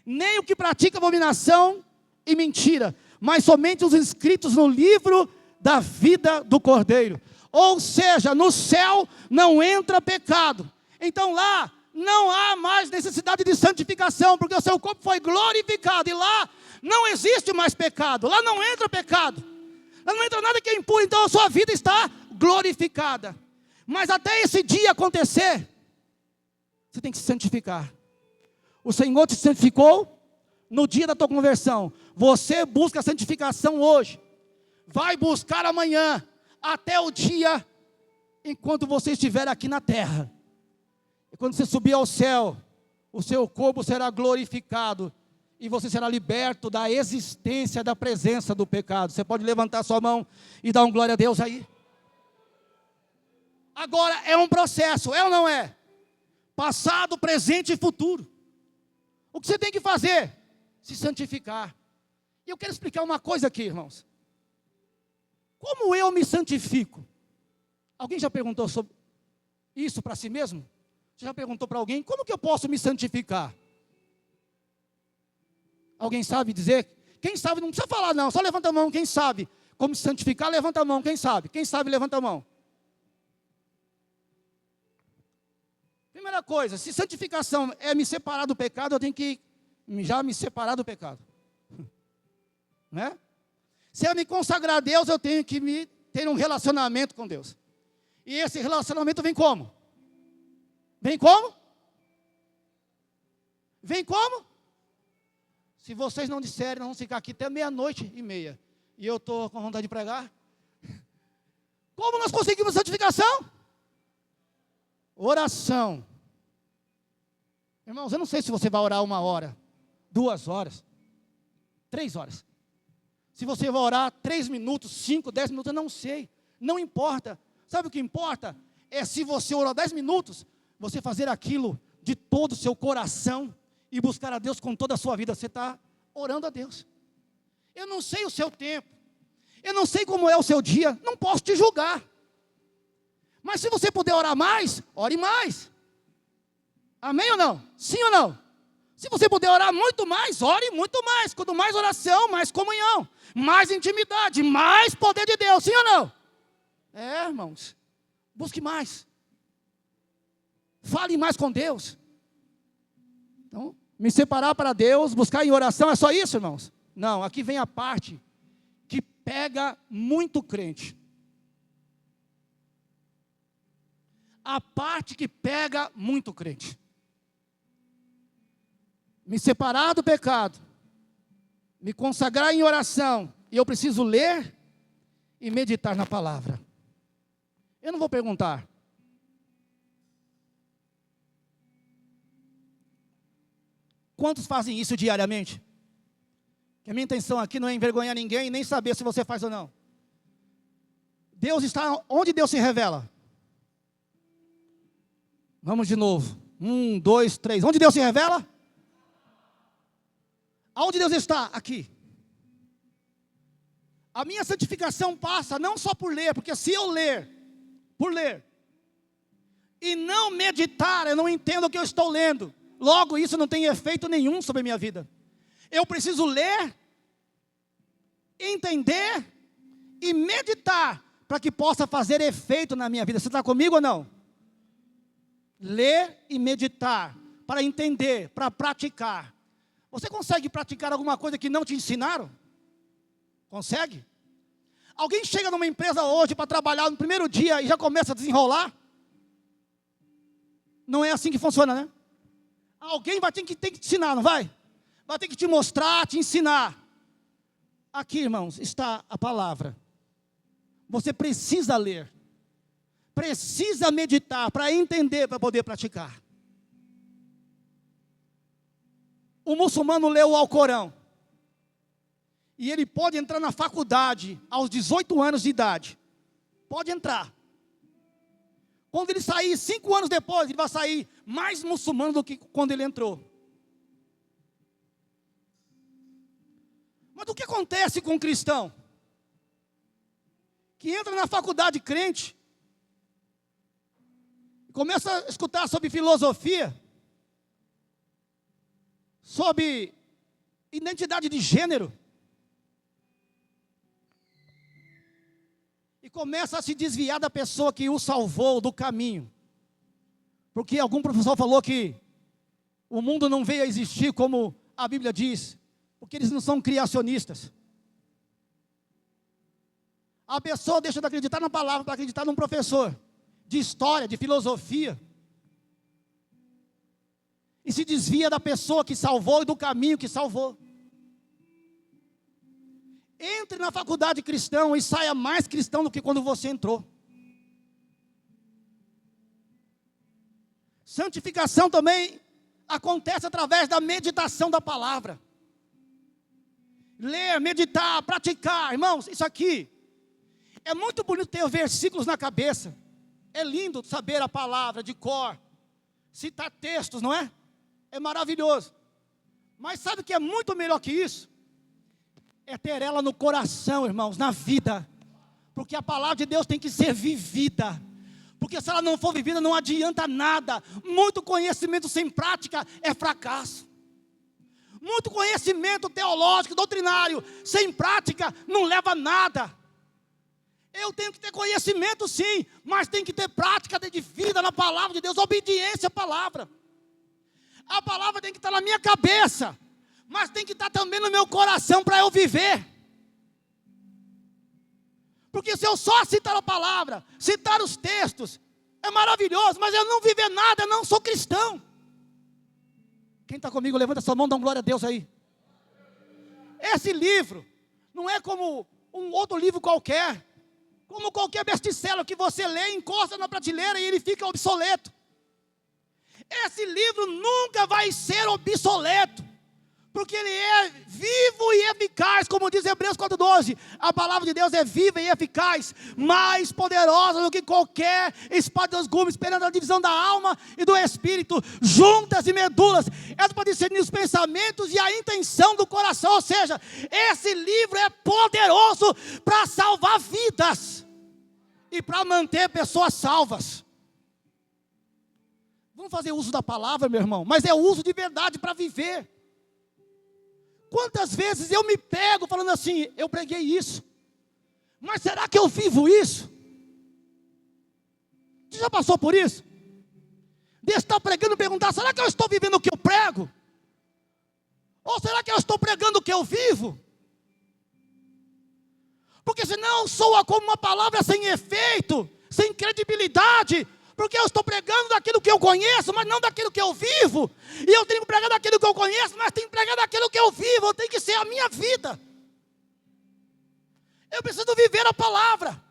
Nem o que pratica abominação e mentira. Mas somente os inscritos no livro da vida do Cordeiro. Ou seja, no céu não entra pecado. Então lá não há mais necessidade de santificação. Porque o seu corpo foi glorificado. E lá não existe mais pecado. Lá não entra pecado. Lá não entra nada que é impuro. Então a sua vida está glorificada. Mas até esse dia acontecer, você tem que se santificar. O Senhor te santificou no dia da tua conversão. Você busca a santificação hoje. Vai buscar amanhã, até o dia enquanto você estiver aqui na terra. E quando você subir ao céu, o seu corpo será glorificado. E você será liberto da existência, da presença do pecado. Você pode levantar sua mão e dar um glória a Deus aí. Agora é um processo, é ou não é? Passado, presente e futuro. O que você tem que fazer? Se santificar. E eu quero explicar uma coisa aqui, irmãos. Como eu me santifico? Alguém já perguntou sobre isso para si mesmo? Você já perguntou para alguém, como que eu posso me santificar? Alguém sabe dizer? Quem sabe, não precisa falar não, só levanta a mão, quem sabe como se santificar, levanta a mão, quem sabe? Quem sabe, levanta a mão. Primeira coisa, se santificação é me separar do pecado, eu tenho que já me separar do pecado. né? Se eu me consagrar a Deus, eu tenho que ter um relacionamento com Deus. E esse relacionamento vem como? Vem como? Vem como? Se vocês não disserem, nós vamos ficar aqui até 00:30. E eu estou com vontade de pregar. Como nós conseguimos santificação? Oração. Irmãos, eu não sei se você vai orar 1 hora, 2 horas, 3 horas. Se você vai orar 3 minutos, 5, 10 minutos, eu não sei. Não importa. Sabe o que importa? É se você orar 10 minutos, você fazer aquilo de todo o seu coração e buscar a Deus com toda a sua vida. Você está orando a Deus. Eu não sei o seu tempo. Eu não sei como é o seu dia. Não posso te julgar. Mas se você puder orar mais, ore mais. Amém ou não? Sim ou não? Se você puder orar muito mais, ore muito mais. Quanto mais oração, mais comunhão, mais intimidade, mais poder de Deus. Sim ou não? É, irmãos. Busque mais. Fale mais com Deus. Então, me separar para Deus, buscar em oração, é só isso, irmãos? Não, aqui vem a parte que pega muito crente. A parte que pega muito crente. Me separar do pecado, me consagrar em oração, e eu preciso ler e meditar na palavra. Eu não vou perguntar. Quantos fazem isso diariamente? Que a minha intenção aqui não é envergonhar ninguém, nem saber se você faz ou não. Deus está onde Deus se revela? Vamos de novo. 1, 2, 3. Onde Deus se revela? Aonde Deus está? Aqui. A minha santificação passa não só por ler, porque se eu ler, por ler, e não meditar, eu não entendo o que eu estou lendo. Logo, isso não tem efeito nenhum sobre a minha vida. Eu preciso ler, entender e meditar para que possa fazer efeito na minha vida. Você está comigo ou não? Ler e meditar para entender, para praticar. Você consegue praticar alguma coisa que não te ensinaram? Consegue? Alguém chega numa empresa hoje para trabalhar no primeiro dia e já começa a desenrolar? Não é assim que funciona, né? Alguém vai ter que te ensinar, não vai? Vai ter que te mostrar, te ensinar. Aqui, irmãos, está a palavra. Você precisa ler. Precisa meditar para entender, para poder praticar. O muçulmano leu o Alcorão. E ele pode entrar na faculdade aos 18 anos de idade. Pode entrar. Quando ele sair 5 anos depois, ele vai sair mais muçulmano do que quando ele entrou. Mas o que acontece com um cristão? Que entra na faculdade crente, começa a escutar sobre filosofia, sobre identidade de gênero, e começa a se desviar da pessoa que o salvou do caminho. Porque algum professor falou que o mundo não veio a existir como a Bíblia diz, porque eles não são criacionistas. A pessoa deixa de acreditar na palavra para acreditar num professor de história, de filosofia, e se desvia da pessoa que salvou e do caminho que salvou. Entre na faculdade cristã e saia mais cristão do que quando você entrou. Santificação também acontece através da meditação da palavra. Ler, meditar, praticar. Irmãos, isso aqui é muito bonito ter versículos na cabeça. É lindo saber a palavra de cor, citar textos, não é? É maravilhoso. Mas sabe o que é muito melhor que isso? É ter ela no coração, irmãos, na vida. Porque a palavra de Deus tem que ser vivida. Porque se ela não for vivida, não adianta nada. Muito conhecimento sem prática é fracasso. Muito conhecimento teológico, doutrinário, sem prática, não leva a nada. Eu tenho que ter conhecimento sim, mas tem que ter prática de vida na palavra de Deus, obediência à palavra. A palavra tem que estar na minha cabeça, mas tem que estar também no meu coração para eu viver. Porque se eu só citar a palavra, citar os textos, é maravilhoso, mas eu não viver nada, eu não sou cristão. Quem está comigo, levanta sua mão, dá uma glória a Deus aí. Esse livro não é como um outro livro qualquer, como qualquer best-seller que você lê, encosta na prateleira e ele fica obsoleto. Esse livro nunca vai ser obsoleto, porque ele é vivo e eficaz, como diz Hebreus 4,12. A palavra de Deus é viva e eficaz, mais poderosa do que qualquer espada de 2 gumes, penetrando a divisão da alma e do espírito, juntas e medulas, é para discernir os pensamentos e a intenção do coração. Ou seja, esse livro é poderoso para salvar vidas e para manter pessoas salvas. Vamos fazer uso da palavra, meu irmão, mas é uso de verdade para viver. Quantas vezes eu me pego falando assim, eu preguei isso, mas será que eu vivo isso? Você já passou por isso? De estar pregando e perguntar, será que eu estou vivendo o que eu prego? Ou será que eu estou pregando o que eu vivo? Porque senão soa como uma palavra sem efeito, sem credibilidade, porque eu estou pregando daquilo que eu conheço, mas não daquilo que eu vivo. E eu tenho que pregar daquilo que eu conheço, mas tenho que pregar daquilo que eu vivo. Tem que ser a minha vida. Eu preciso viver a palavra.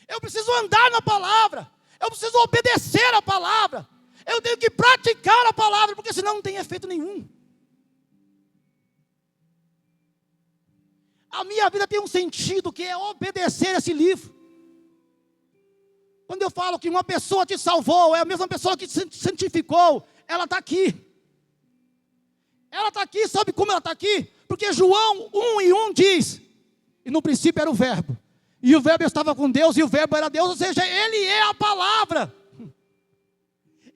Eu preciso andar na palavra. Eu preciso obedecer a palavra. Eu tenho que praticar a palavra, porque senão não tem efeito nenhum. A minha vida tem um sentido, que é obedecer esse livro. Quando eu falo que uma pessoa te salvou, é a mesma pessoa que te santificou, ela está aqui. Ela está aqui, sabe como ela está aqui? Porque João 1:1 diz, e no princípio era o verbo, e o verbo estava com Deus, e o verbo era Deus, ou seja, ele é a palavra.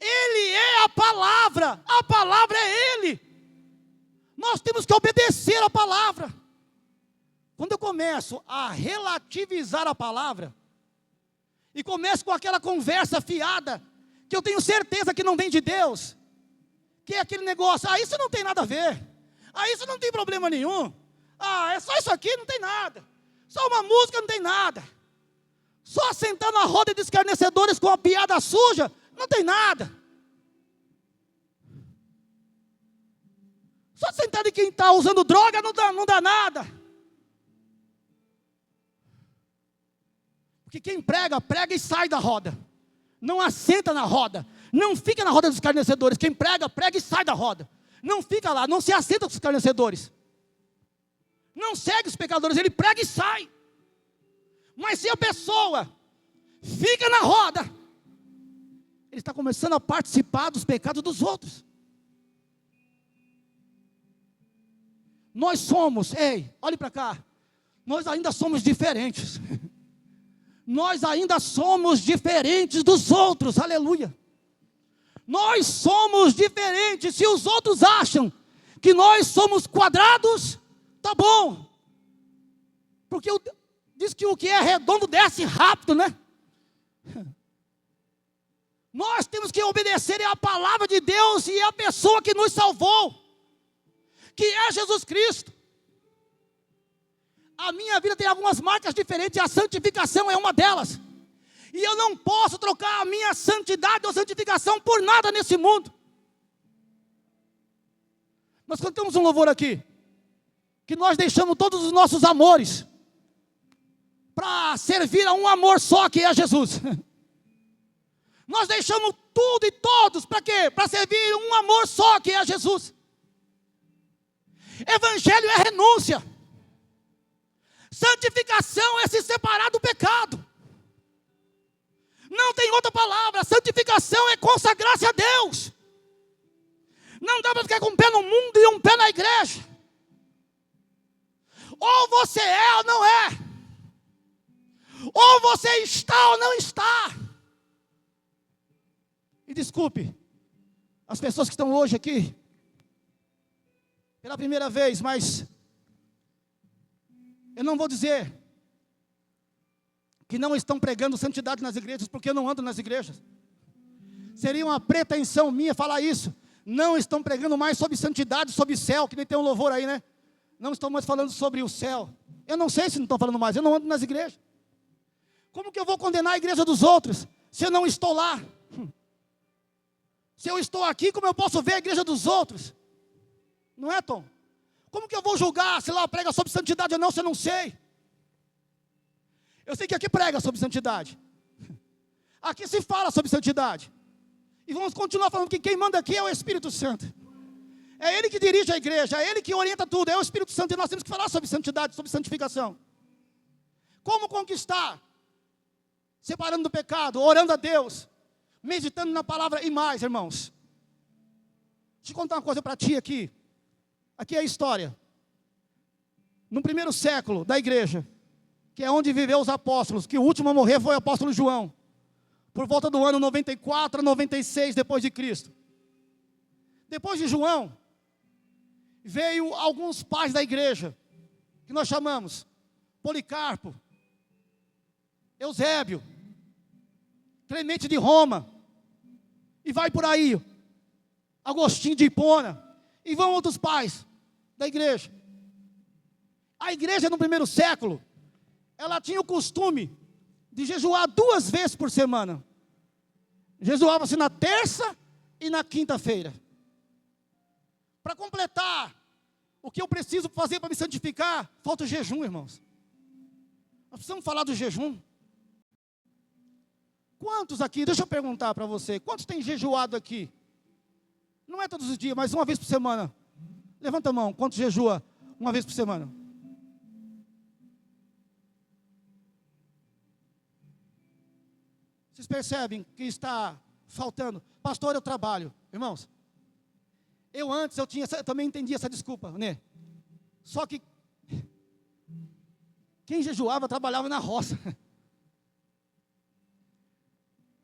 Ele é a palavra é ele. Nós temos que obedecer a palavra. Quando eu começo a relativizar a palavra, e começo com aquela conversa fiada, que eu tenho certeza que não vem de Deus, que é aquele negócio, isso não tem nada a ver, isso não tem problema nenhum, é só isso aqui, não tem nada, só uma música, não tem nada, só sentar na roda de escarnecedores com a piada suja, não tem nada, só sentar de quem está usando droga, não dá nada. Porque quem prega, prega e sai da roda. Não assenta na roda. Não fica na roda dos escarnecedores. Quem prega, prega e sai da roda. Não fica lá, não se assenta com os escarnecedores. Não segue os pecadores, ele prega e sai. Mas se a pessoa fica na roda, ele está começando a participar dos pecados dos outros. Nós somos, olhe para cá, nós ainda somos diferentes. Nós ainda somos diferentes dos outros, aleluia. Nós somos diferentes. Se os outros acham que nós somos quadrados, tá bom. Porque diz que o que é redondo desce rápido, né? Nós temos que obedecer à palavra de Deus e à pessoa que nos salvou, que é Jesus Cristo. A minha vida tem algumas marcas diferentes, e a santificação é uma delas. E eu não posso trocar a minha santidade ou santificação por nada nesse mundo. Nós cantamos um louvor aqui, que nós deixamos todos os nossos amores para servir a um amor só, que é Jesus. Nós deixamos tudo e todos para quê? Para servir um amor só, que é Jesus. Evangelho é renúncia. Santificação é se separar do pecado. Não tem outra palavra. Santificação é consagrar-se a Deus. Não dá para ficar com um pé no mundo e um pé na igreja. Ou você é ou não é. Ou você está ou não está. E desculpe as pessoas que estão hoje aqui pela primeira vez, mas eu não vou dizer que não estão pregando santidade nas igrejas, porque eu não ando nas igrejas. Seria uma pretensão minha falar isso. Não estão pregando mais sobre santidade, sobre céu, que nem tem um louvor aí, né? Não estão mais falando sobre o céu. Eu não sei se não estão falando mais, eu não ando nas igrejas. Como que eu vou condenar a igreja dos outros, se eu não estou lá? Se eu estou aqui, como eu posso ver a igreja dos outros? Não é, Tom? Como que eu vou julgar se lá prega sobre santidade ou não, se eu não sei? Eu sei que aqui prega sobre santidade. Aqui se fala sobre santidade. E vamos continuar falando que quem manda aqui é o Espírito Santo. É Ele que dirige a igreja, é Ele que orienta tudo, é o Espírito Santo. E nós temos que falar sobre santidade, sobre santificação. Como conquistar? Separando do pecado, orando a Deus, meditando na palavra e mais, irmãos. Deixa eu contar uma coisa para ti aqui. Aqui é a história. No primeiro século da igreja, que é onde viveu os apóstolos, que o último a morrer foi o apóstolo João, por volta do ano 94 a 96 depois de Cristo. Depois de João, veio alguns pais da igreja, que nós chamamos Policarpo, Eusébio, Clemente de Roma, e vai por aí, Agostinho de Hipona, e vão outros pais da igreja. A igreja no primeiro século, ela tinha o costume de jejuar 2 vezes por semana. Jejuava-se na terça e na quinta-feira. Para completar o que eu preciso fazer para me santificar, falta o jejum, irmãos. Nós precisamos falar do jejum. Quantos aqui, deixa eu perguntar para você, quantos têm jejuado aqui? Não é todos os dias, mas 1 vez por semana. Levanta a mão, quantos jejua 1 vez por semana? Vocês percebem que está faltando? Pastor, eu trabalho. Irmãos, eu também entendi essa desculpa, né? Só que quem jejuava trabalhava na roça.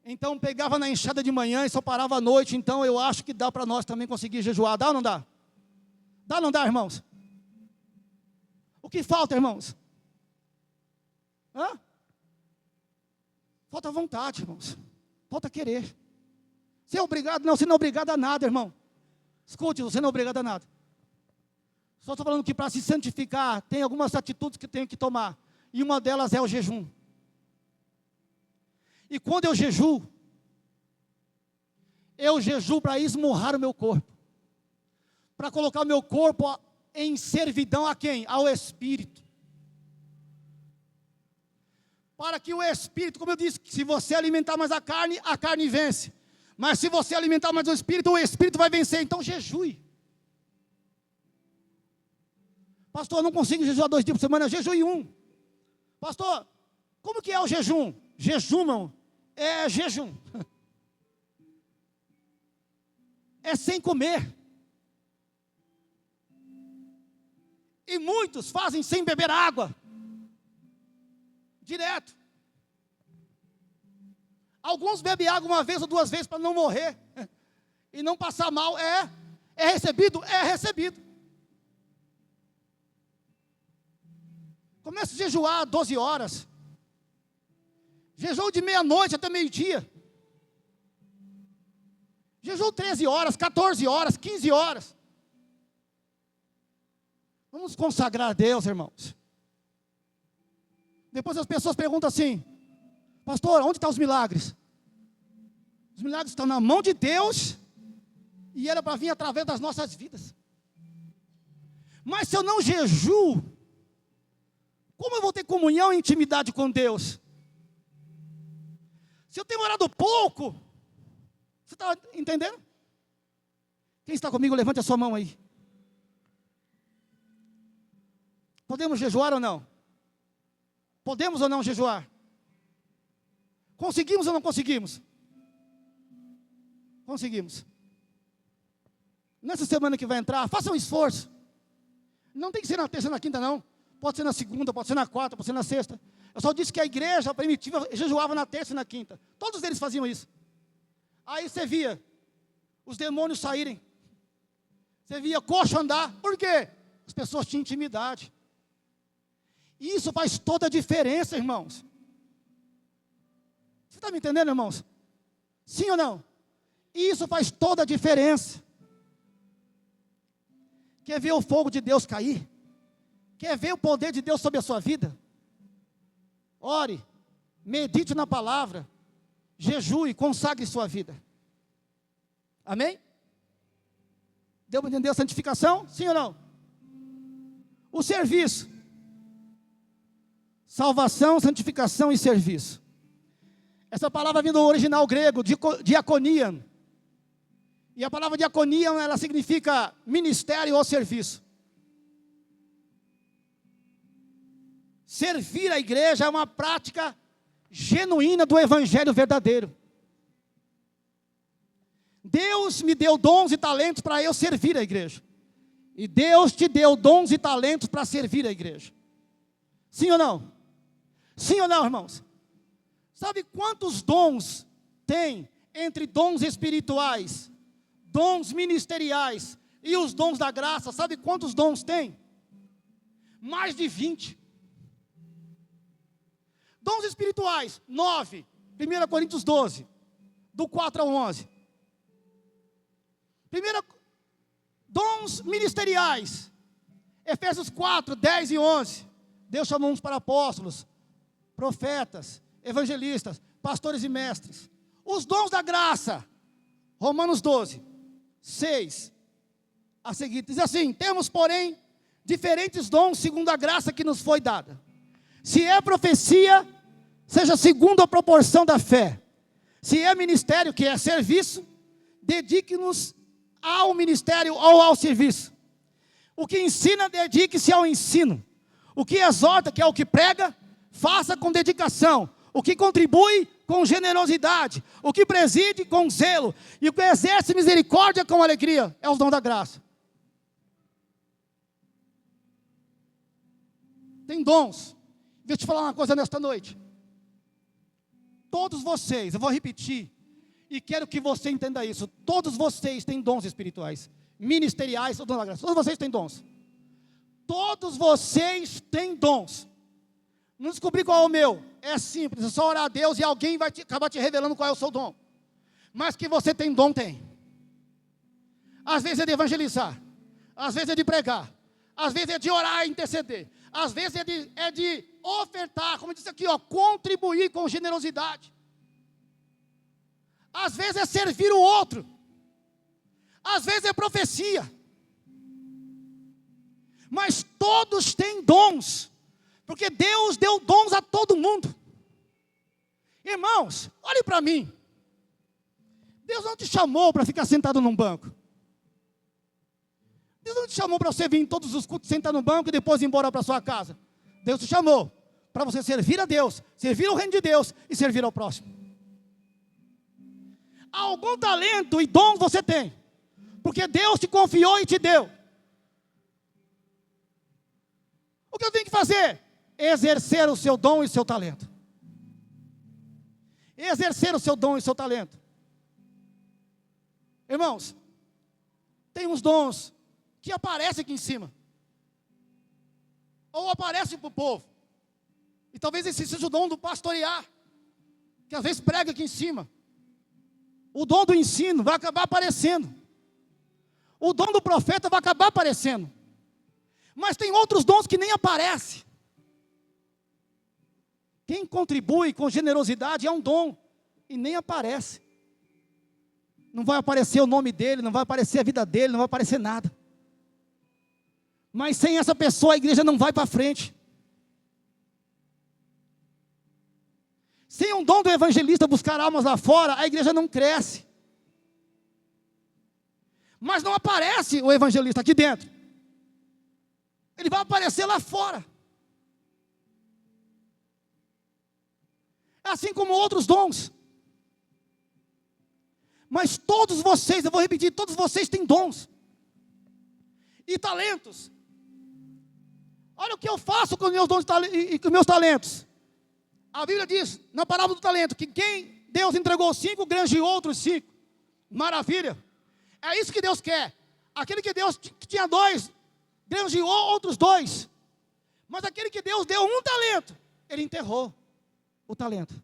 Então pegava na enxada de manhã e só parava à noite. Então eu acho que dá para nós também conseguir jejuar. Dá ou não dá? Dá ou não dá, irmãos? O que falta, irmãos? Hã? Falta vontade, irmãos. Falta querer. Você é obrigado? Não, você não é obrigado a nada, irmão. Escute, você não é obrigado a nada. Só estou falando que para se santificar, tem algumas atitudes que tem que tomar. E uma delas é o jejum. E quando eu jejuo para esmurrar o meu corpo. Para colocar o meu corpo em servidão a quem? Ao Espírito. Para que o Espírito, como eu disse, se você alimentar mais a carne vence. Mas se você alimentar mais o Espírito vai vencer. Então jejue. Pastor, eu não consigo jejuar 2 dias por semana, jejue 1. Pastor, como que é o jejum? Jejum, irmão, é jejum. É sem comer. E muitos fazem sem beber água. Direto. Alguns bebem água 1 vez ou 2 vezes para não morrer. E não passar mal. É recebido? É recebido. Começa a jejuar 12 horas. Jejum de meia-noite até meio-dia. Jejum 13 horas, 14 horas, 15 horas. Vamos consagrar a Deus, irmãos. Depois as pessoas perguntam assim: pastor, onde estão os milagres? Os milagres estão na mão de Deus. E era para vir através das nossas vidas. Mas se eu não jejuo, como eu vou ter comunhão e intimidade com Deus? Se eu tenho orado pouco, você está entendendo? Quem está comigo, levante a sua mão aí. Podemos jejuar ou não? Podemos ou não jejuar? Conseguimos ou não conseguimos? Conseguimos. Nessa semana que vai entrar, faça um esforço. Não tem que ser na terça e na quinta, não. Pode ser na segunda, pode ser na quarta, pode ser na sexta. Eu só disse que a igreja primitiva jejuava na terça e na quinta. Todos eles faziam isso. Aí você via os demônios saírem. Você via coxo andar. Por quê? As pessoas tinham intimidade. E isso faz toda a diferença, irmãos. Você está me entendendo, irmãos? Sim ou não? Isso faz toda a diferença. Quer ver o fogo de Deus cair? Quer ver o poder de Deus sobre a sua vida? Ore, medite na palavra, jejue, consagre sua vida. Amém? Deu para entender a santificação? Sim ou não? O serviço. Salvação, santificação e serviço. Essa palavra vem do original grego, diaconia. E a palavra diaconia, ela significa ministério ou serviço. Servir a igreja é uma prática genuína do evangelho verdadeiro. Deus me deu dons e talentos para eu servir a igreja. E Deus te deu dons e talentos para servir a igreja. Sim ou não? Sim ou não, irmãos? Sabe quantos dons tem entre dons espirituais, dons ministeriais e os dons da graça? Sabe quantos dons tem? Mais de 20. Dons espirituais, 9. 1 Coríntios 12, do 4 ao 11. Dons ministeriais, Efésios 4, 10 e 11. Deus chamou uns para apóstolos, profetas, evangelistas, pastores e mestres. Os dons da graça, Romanos 12, 6 a seguir, diz assim: temos, porém, diferentes dons segundo a graça que nos foi dada. Se é profecia, seja segundo a proporção da fé. Se é ministério, que é serviço, dedique-nos ao ministério ou ao serviço. O que ensina, dedique-se ao ensino. O que exorta, que é o que prega, faça com dedicação. O que contribui, com generosidade. O que preside, com zelo. E o que exerce misericórdia, com alegria. É o dom da graça. Tem dons. Deixa eu te falar uma coisa nesta noite. Todos vocês, eu vou repetir, e quero que você entenda isso. Todos vocês têm dons espirituais, ministeriais ou dom da graça. Todos vocês têm dons. Todos vocês têm dons. Não descobri qual é o meu. É simples, é só orar a Deus e alguém vai acabar te revelando qual é o seu dom. Mas que você tem dom, tem. Às vezes é de evangelizar, às vezes é de pregar, às vezes é de orar e interceder, às vezes é de ofertar, como disse aqui, contribuir com generosidade. Às vezes é servir o outro. Às vezes é profecia. Mas todos têm dons, porque Deus deu dons a todo mundo. Irmãos, olhe para mim. Deus não te chamou para ficar sentado num banco. Deus não te chamou para você vir em todos os cultos, sentar no banco e depois ir embora para sua casa. Deus te chamou para você servir a Deus, servir o reino de Deus e servir ao próximo. Algum talento e dom você tem, porque Deus te confiou e te deu. O que eu tenho que fazer? Exercer o seu dom e o seu talento. Exercer o seu dom e o seu talento. Irmãos, tem uns dons que aparecem aqui em cima, ou aparecem para o povo, e talvez esse seja o dom do pastorear, que às vezes prega aqui em cima. O dom do ensino vai acabar aparecendo, o dom do profeta vai acabar aparecendo, mas tem outros dons que nem aparecem. Quem contribui com generosidade é um dom, e nem aparece. Não vai aparecer o nome dele, não vai aparecer a vida dele, não vai aparecer nada. Mas sem essa pessoa a igreja não vai para frente. Sem um dom do evangelista buscar almas lá fora, a igreja não cresce. Mas não aparece o evangelista aqui dentro. Ele vai aparecer lá fora. Assim como outros dons. Mas todos vocês, eu vou repetir, todos vocês têm dons e talentos. Olha o que eu faço com os meus dons e com meus talentos. A Bíblia diz, na parábola do talento, que quem Deus entregou 5, granjeou outros 5. Maravilha. É isso que Deus quer. Aquele que Deus que tinha 2, granjeou outros 2. Mas aquele que Deus deu 1 talento, ele enterrou o talento.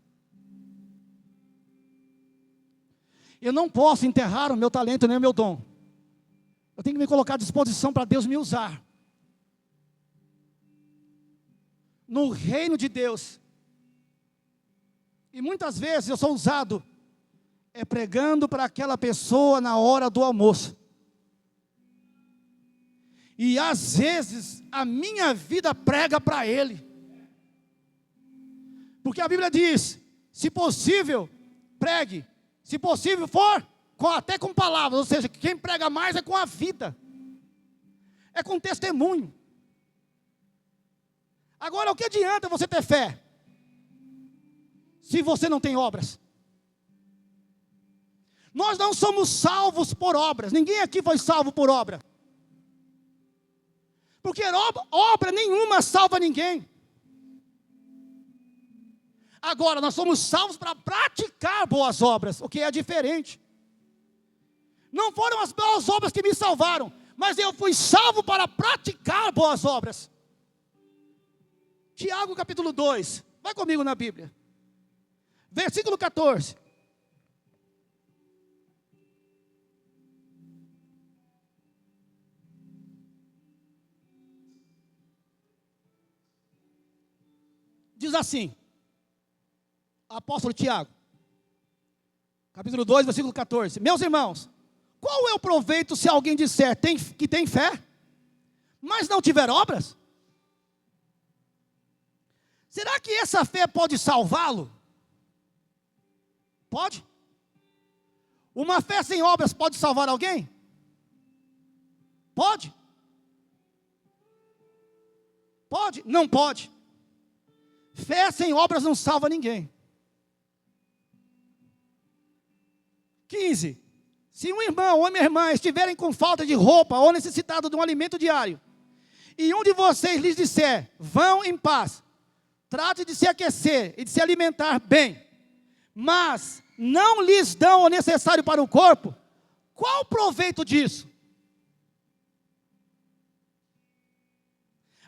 Eu não posso enterrar o meu talento nem o meu dom. Eu tenho que me colocar à disposição para Deus me usar. No reino de Deus. E muitas vezes eu sou usado pregando para aquela pessoa na hora do almoço. E às vezes a minha vida prega para ele. Porque a Bíblia diz, se possível, pregue. Se possível for, até com palavras. Ou seja, quem prega mais é com a vida. É com testemunho. Agora, o que adianta você ter fé se você não tem obras? Nós não somos salvos por obras. Ninguém aqui foi salvo por obra. Porque obra nenhuma salva ninguém. Agora, nós somos salvos para praticar boas obras, o que é diferente. Não foram as boas obras que me salvaram, mas eu fui salvo para praticar boas obras. Tiago capítulo 2, vai comigo na Bíblia. Versículo 14. Diz assim, apóstolo Tiago, capítulo 2, versículo 14. Meus irmãos, qual é o proveito se alguém disser que tem fé, mas não tiver obras? Será que essa fé pode salvá-lo? Pode? Uma fé sem obras pode salvar alguém? Pode? Pode? Não pode. Fé sem obras não salva ninguém. 15. Se um irmão ou uma irmã estiverem com falta de roupa ou necessitado de um alimento diário, e um de vocês lhes disser, vão em paz, trate de se aquecer e de se alimentar bem, mas não lhes dão o necessário para o corpo, qual o proveito disso?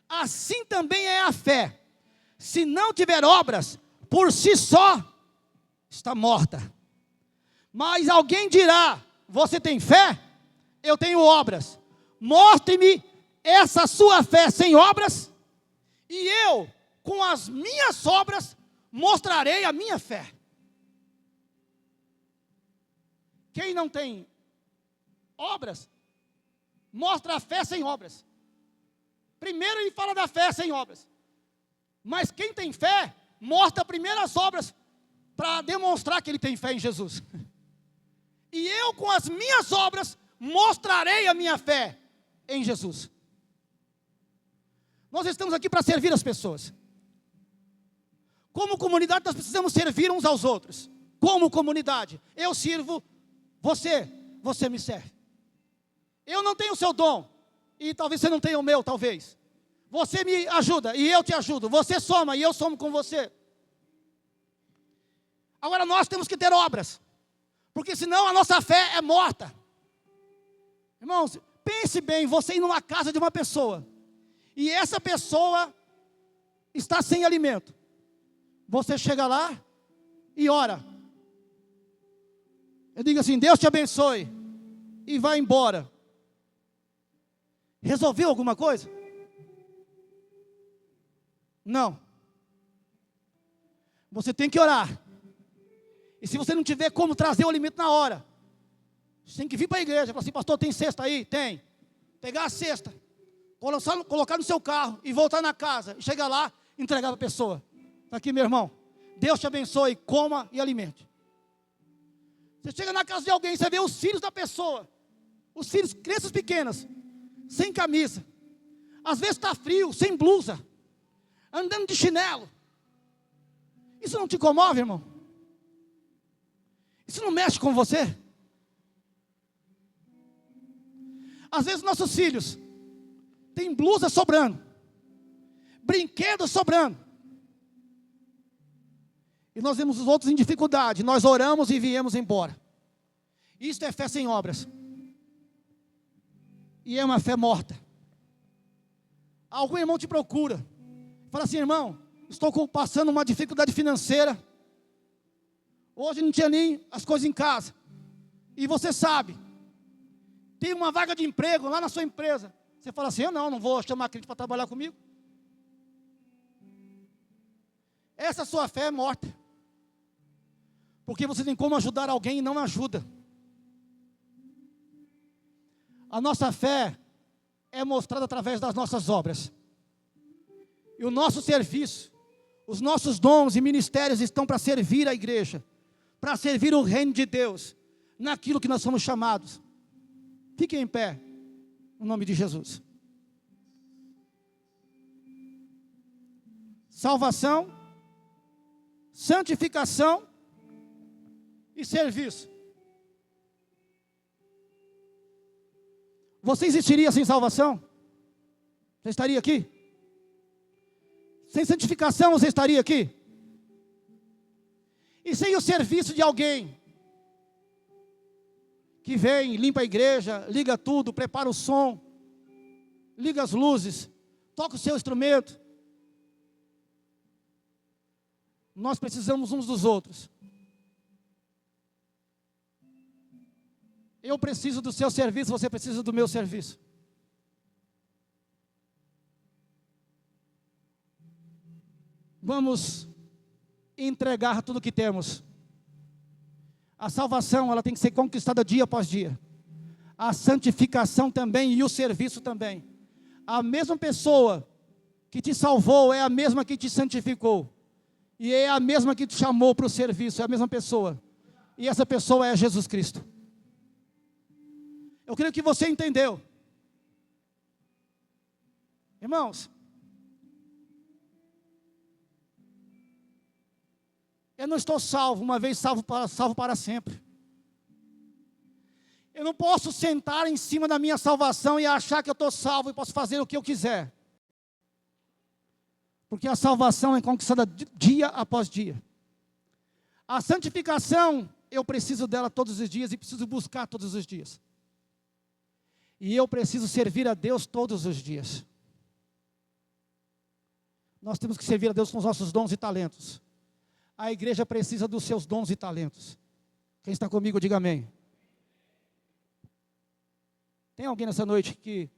Assim também é a fé. Se não tiver obras, por si só, está morta. Mas alguém dirá, você tem fé? Eu tenho obras. Mostre-me essa sua fé sem obras, e eu, com as minhas obras, mostrarei a minha fé. Quem não tem obras, mostra a fé sem obras. Primeiro ele fala da fé sem obras. Mas quem tem fé, mostra primeiro as obras para demonstrar que ele tem fé em Jesus. E eu, com as minhas obras, mostrarei a minha fé em Jesus. Nós estamos aqui para servir as pessoas. Como comunidade, nós precisamos servir uns aos outros. Como comunidade, eu sirvo você me serve. Eu não tenho o seu dom, e talvez você não tenha o meu, talvez. Você me ajuda e eu te ajudo. Você soma e eu somo com você. Agora nós temos que ter obras, porque senão a nossa fé é morta. Irmãos, pense bem, você ir numa casa de uma pessoa, e essa pessoa está sem alimento. Você chega lá e ora. Eu digo assim, Deus te abençoe, e vai embora. Resolveu alguma coisa? Não. Você tem que orar. E se você não tiver como trazer o alimento na hora, você tem que vir para a igreja. Falar assim, pastor, tem cesta aí? Tem. Pegar a cesta, colocar no seu carro e voltar na casa. E chegar lá, entregar para a pessoa. Está aqui, meu irmão. Deus te abençoe, coma e alimente. Você chega na casa de alguém, você vê os filhos da pessoa. Os filhos, crianças pequenas, sem camisa. Às vezes está frio, sem blusa, andando de chinelo. Isso não te comove, irmão? Isso não mexe com você? Às vezes nossos filhos têm blusa sobrando, brinquedos sobrando, e nós vemos os outros em dificuldade. Nós oramos e viemos embora. Isso é fé sem obras, e é uma fé morta. Algum irmão te procura, fala assim, irmão, estou passando uma dificuldade financeira, hoje não tinha nem as coisas em casa, e você sabe, tem uma vaga de emprego lá na sua empresa. Você fala assim, eu não vou chamar cliente para trabalhar comigo. Essa sua fé é morta. Porque você tem como ajudar alguém e não ajuda. A nossa fé é mostrada através das nossas obras. E o nosso serviço, os nossos dons e ministérios estão para servir a igreja, para servir o reino de Deus, naquilo que nós somos chamados. Fiquem em pé, no nome de Jesus. Salvação, santificação e serviço. Você existiria sem salvação? Você estaria aqui? Sem santificação você estaria aqui? E sem o serviço de alguém que vem, limpa a igreja, liga tudo, prepara o som, liga as luzes, toca o seu instrumento. Nós precisamos uns dos outros. Eu preciso do seu serviço, você precisa do meu serviço. Vamos entregar tudo o que temos. A salvação, ela tem que ser conquistada dia após dia. A santificação também e o serviço também. A mesma pessoa que te salvou é a mesma que te santificou. E é a mesma que te chamou para o serviço, é a mesma pessoa. E essa pessoa é Jesus Cristo. Eu creio que você entendeu. Irmãos, eu não estou salvo, uma vez salvo para sempre. Eu não posso sentar em cima da minha salvação e achar que eu estou salvo e posso fazer o que eu quiser. Porque a salvação é conquistada dia após dia. A santificação, eu preciso dela todos os dias e preciso buscar todos os dias. E eu preciso servir a Deus todos os dias. Nós temos que servir a Deus com os nossos dons e talentos. A igreja precisa dos seus dons e talentos. Quem está comigo, diga amém. Tem alguém nessa noite que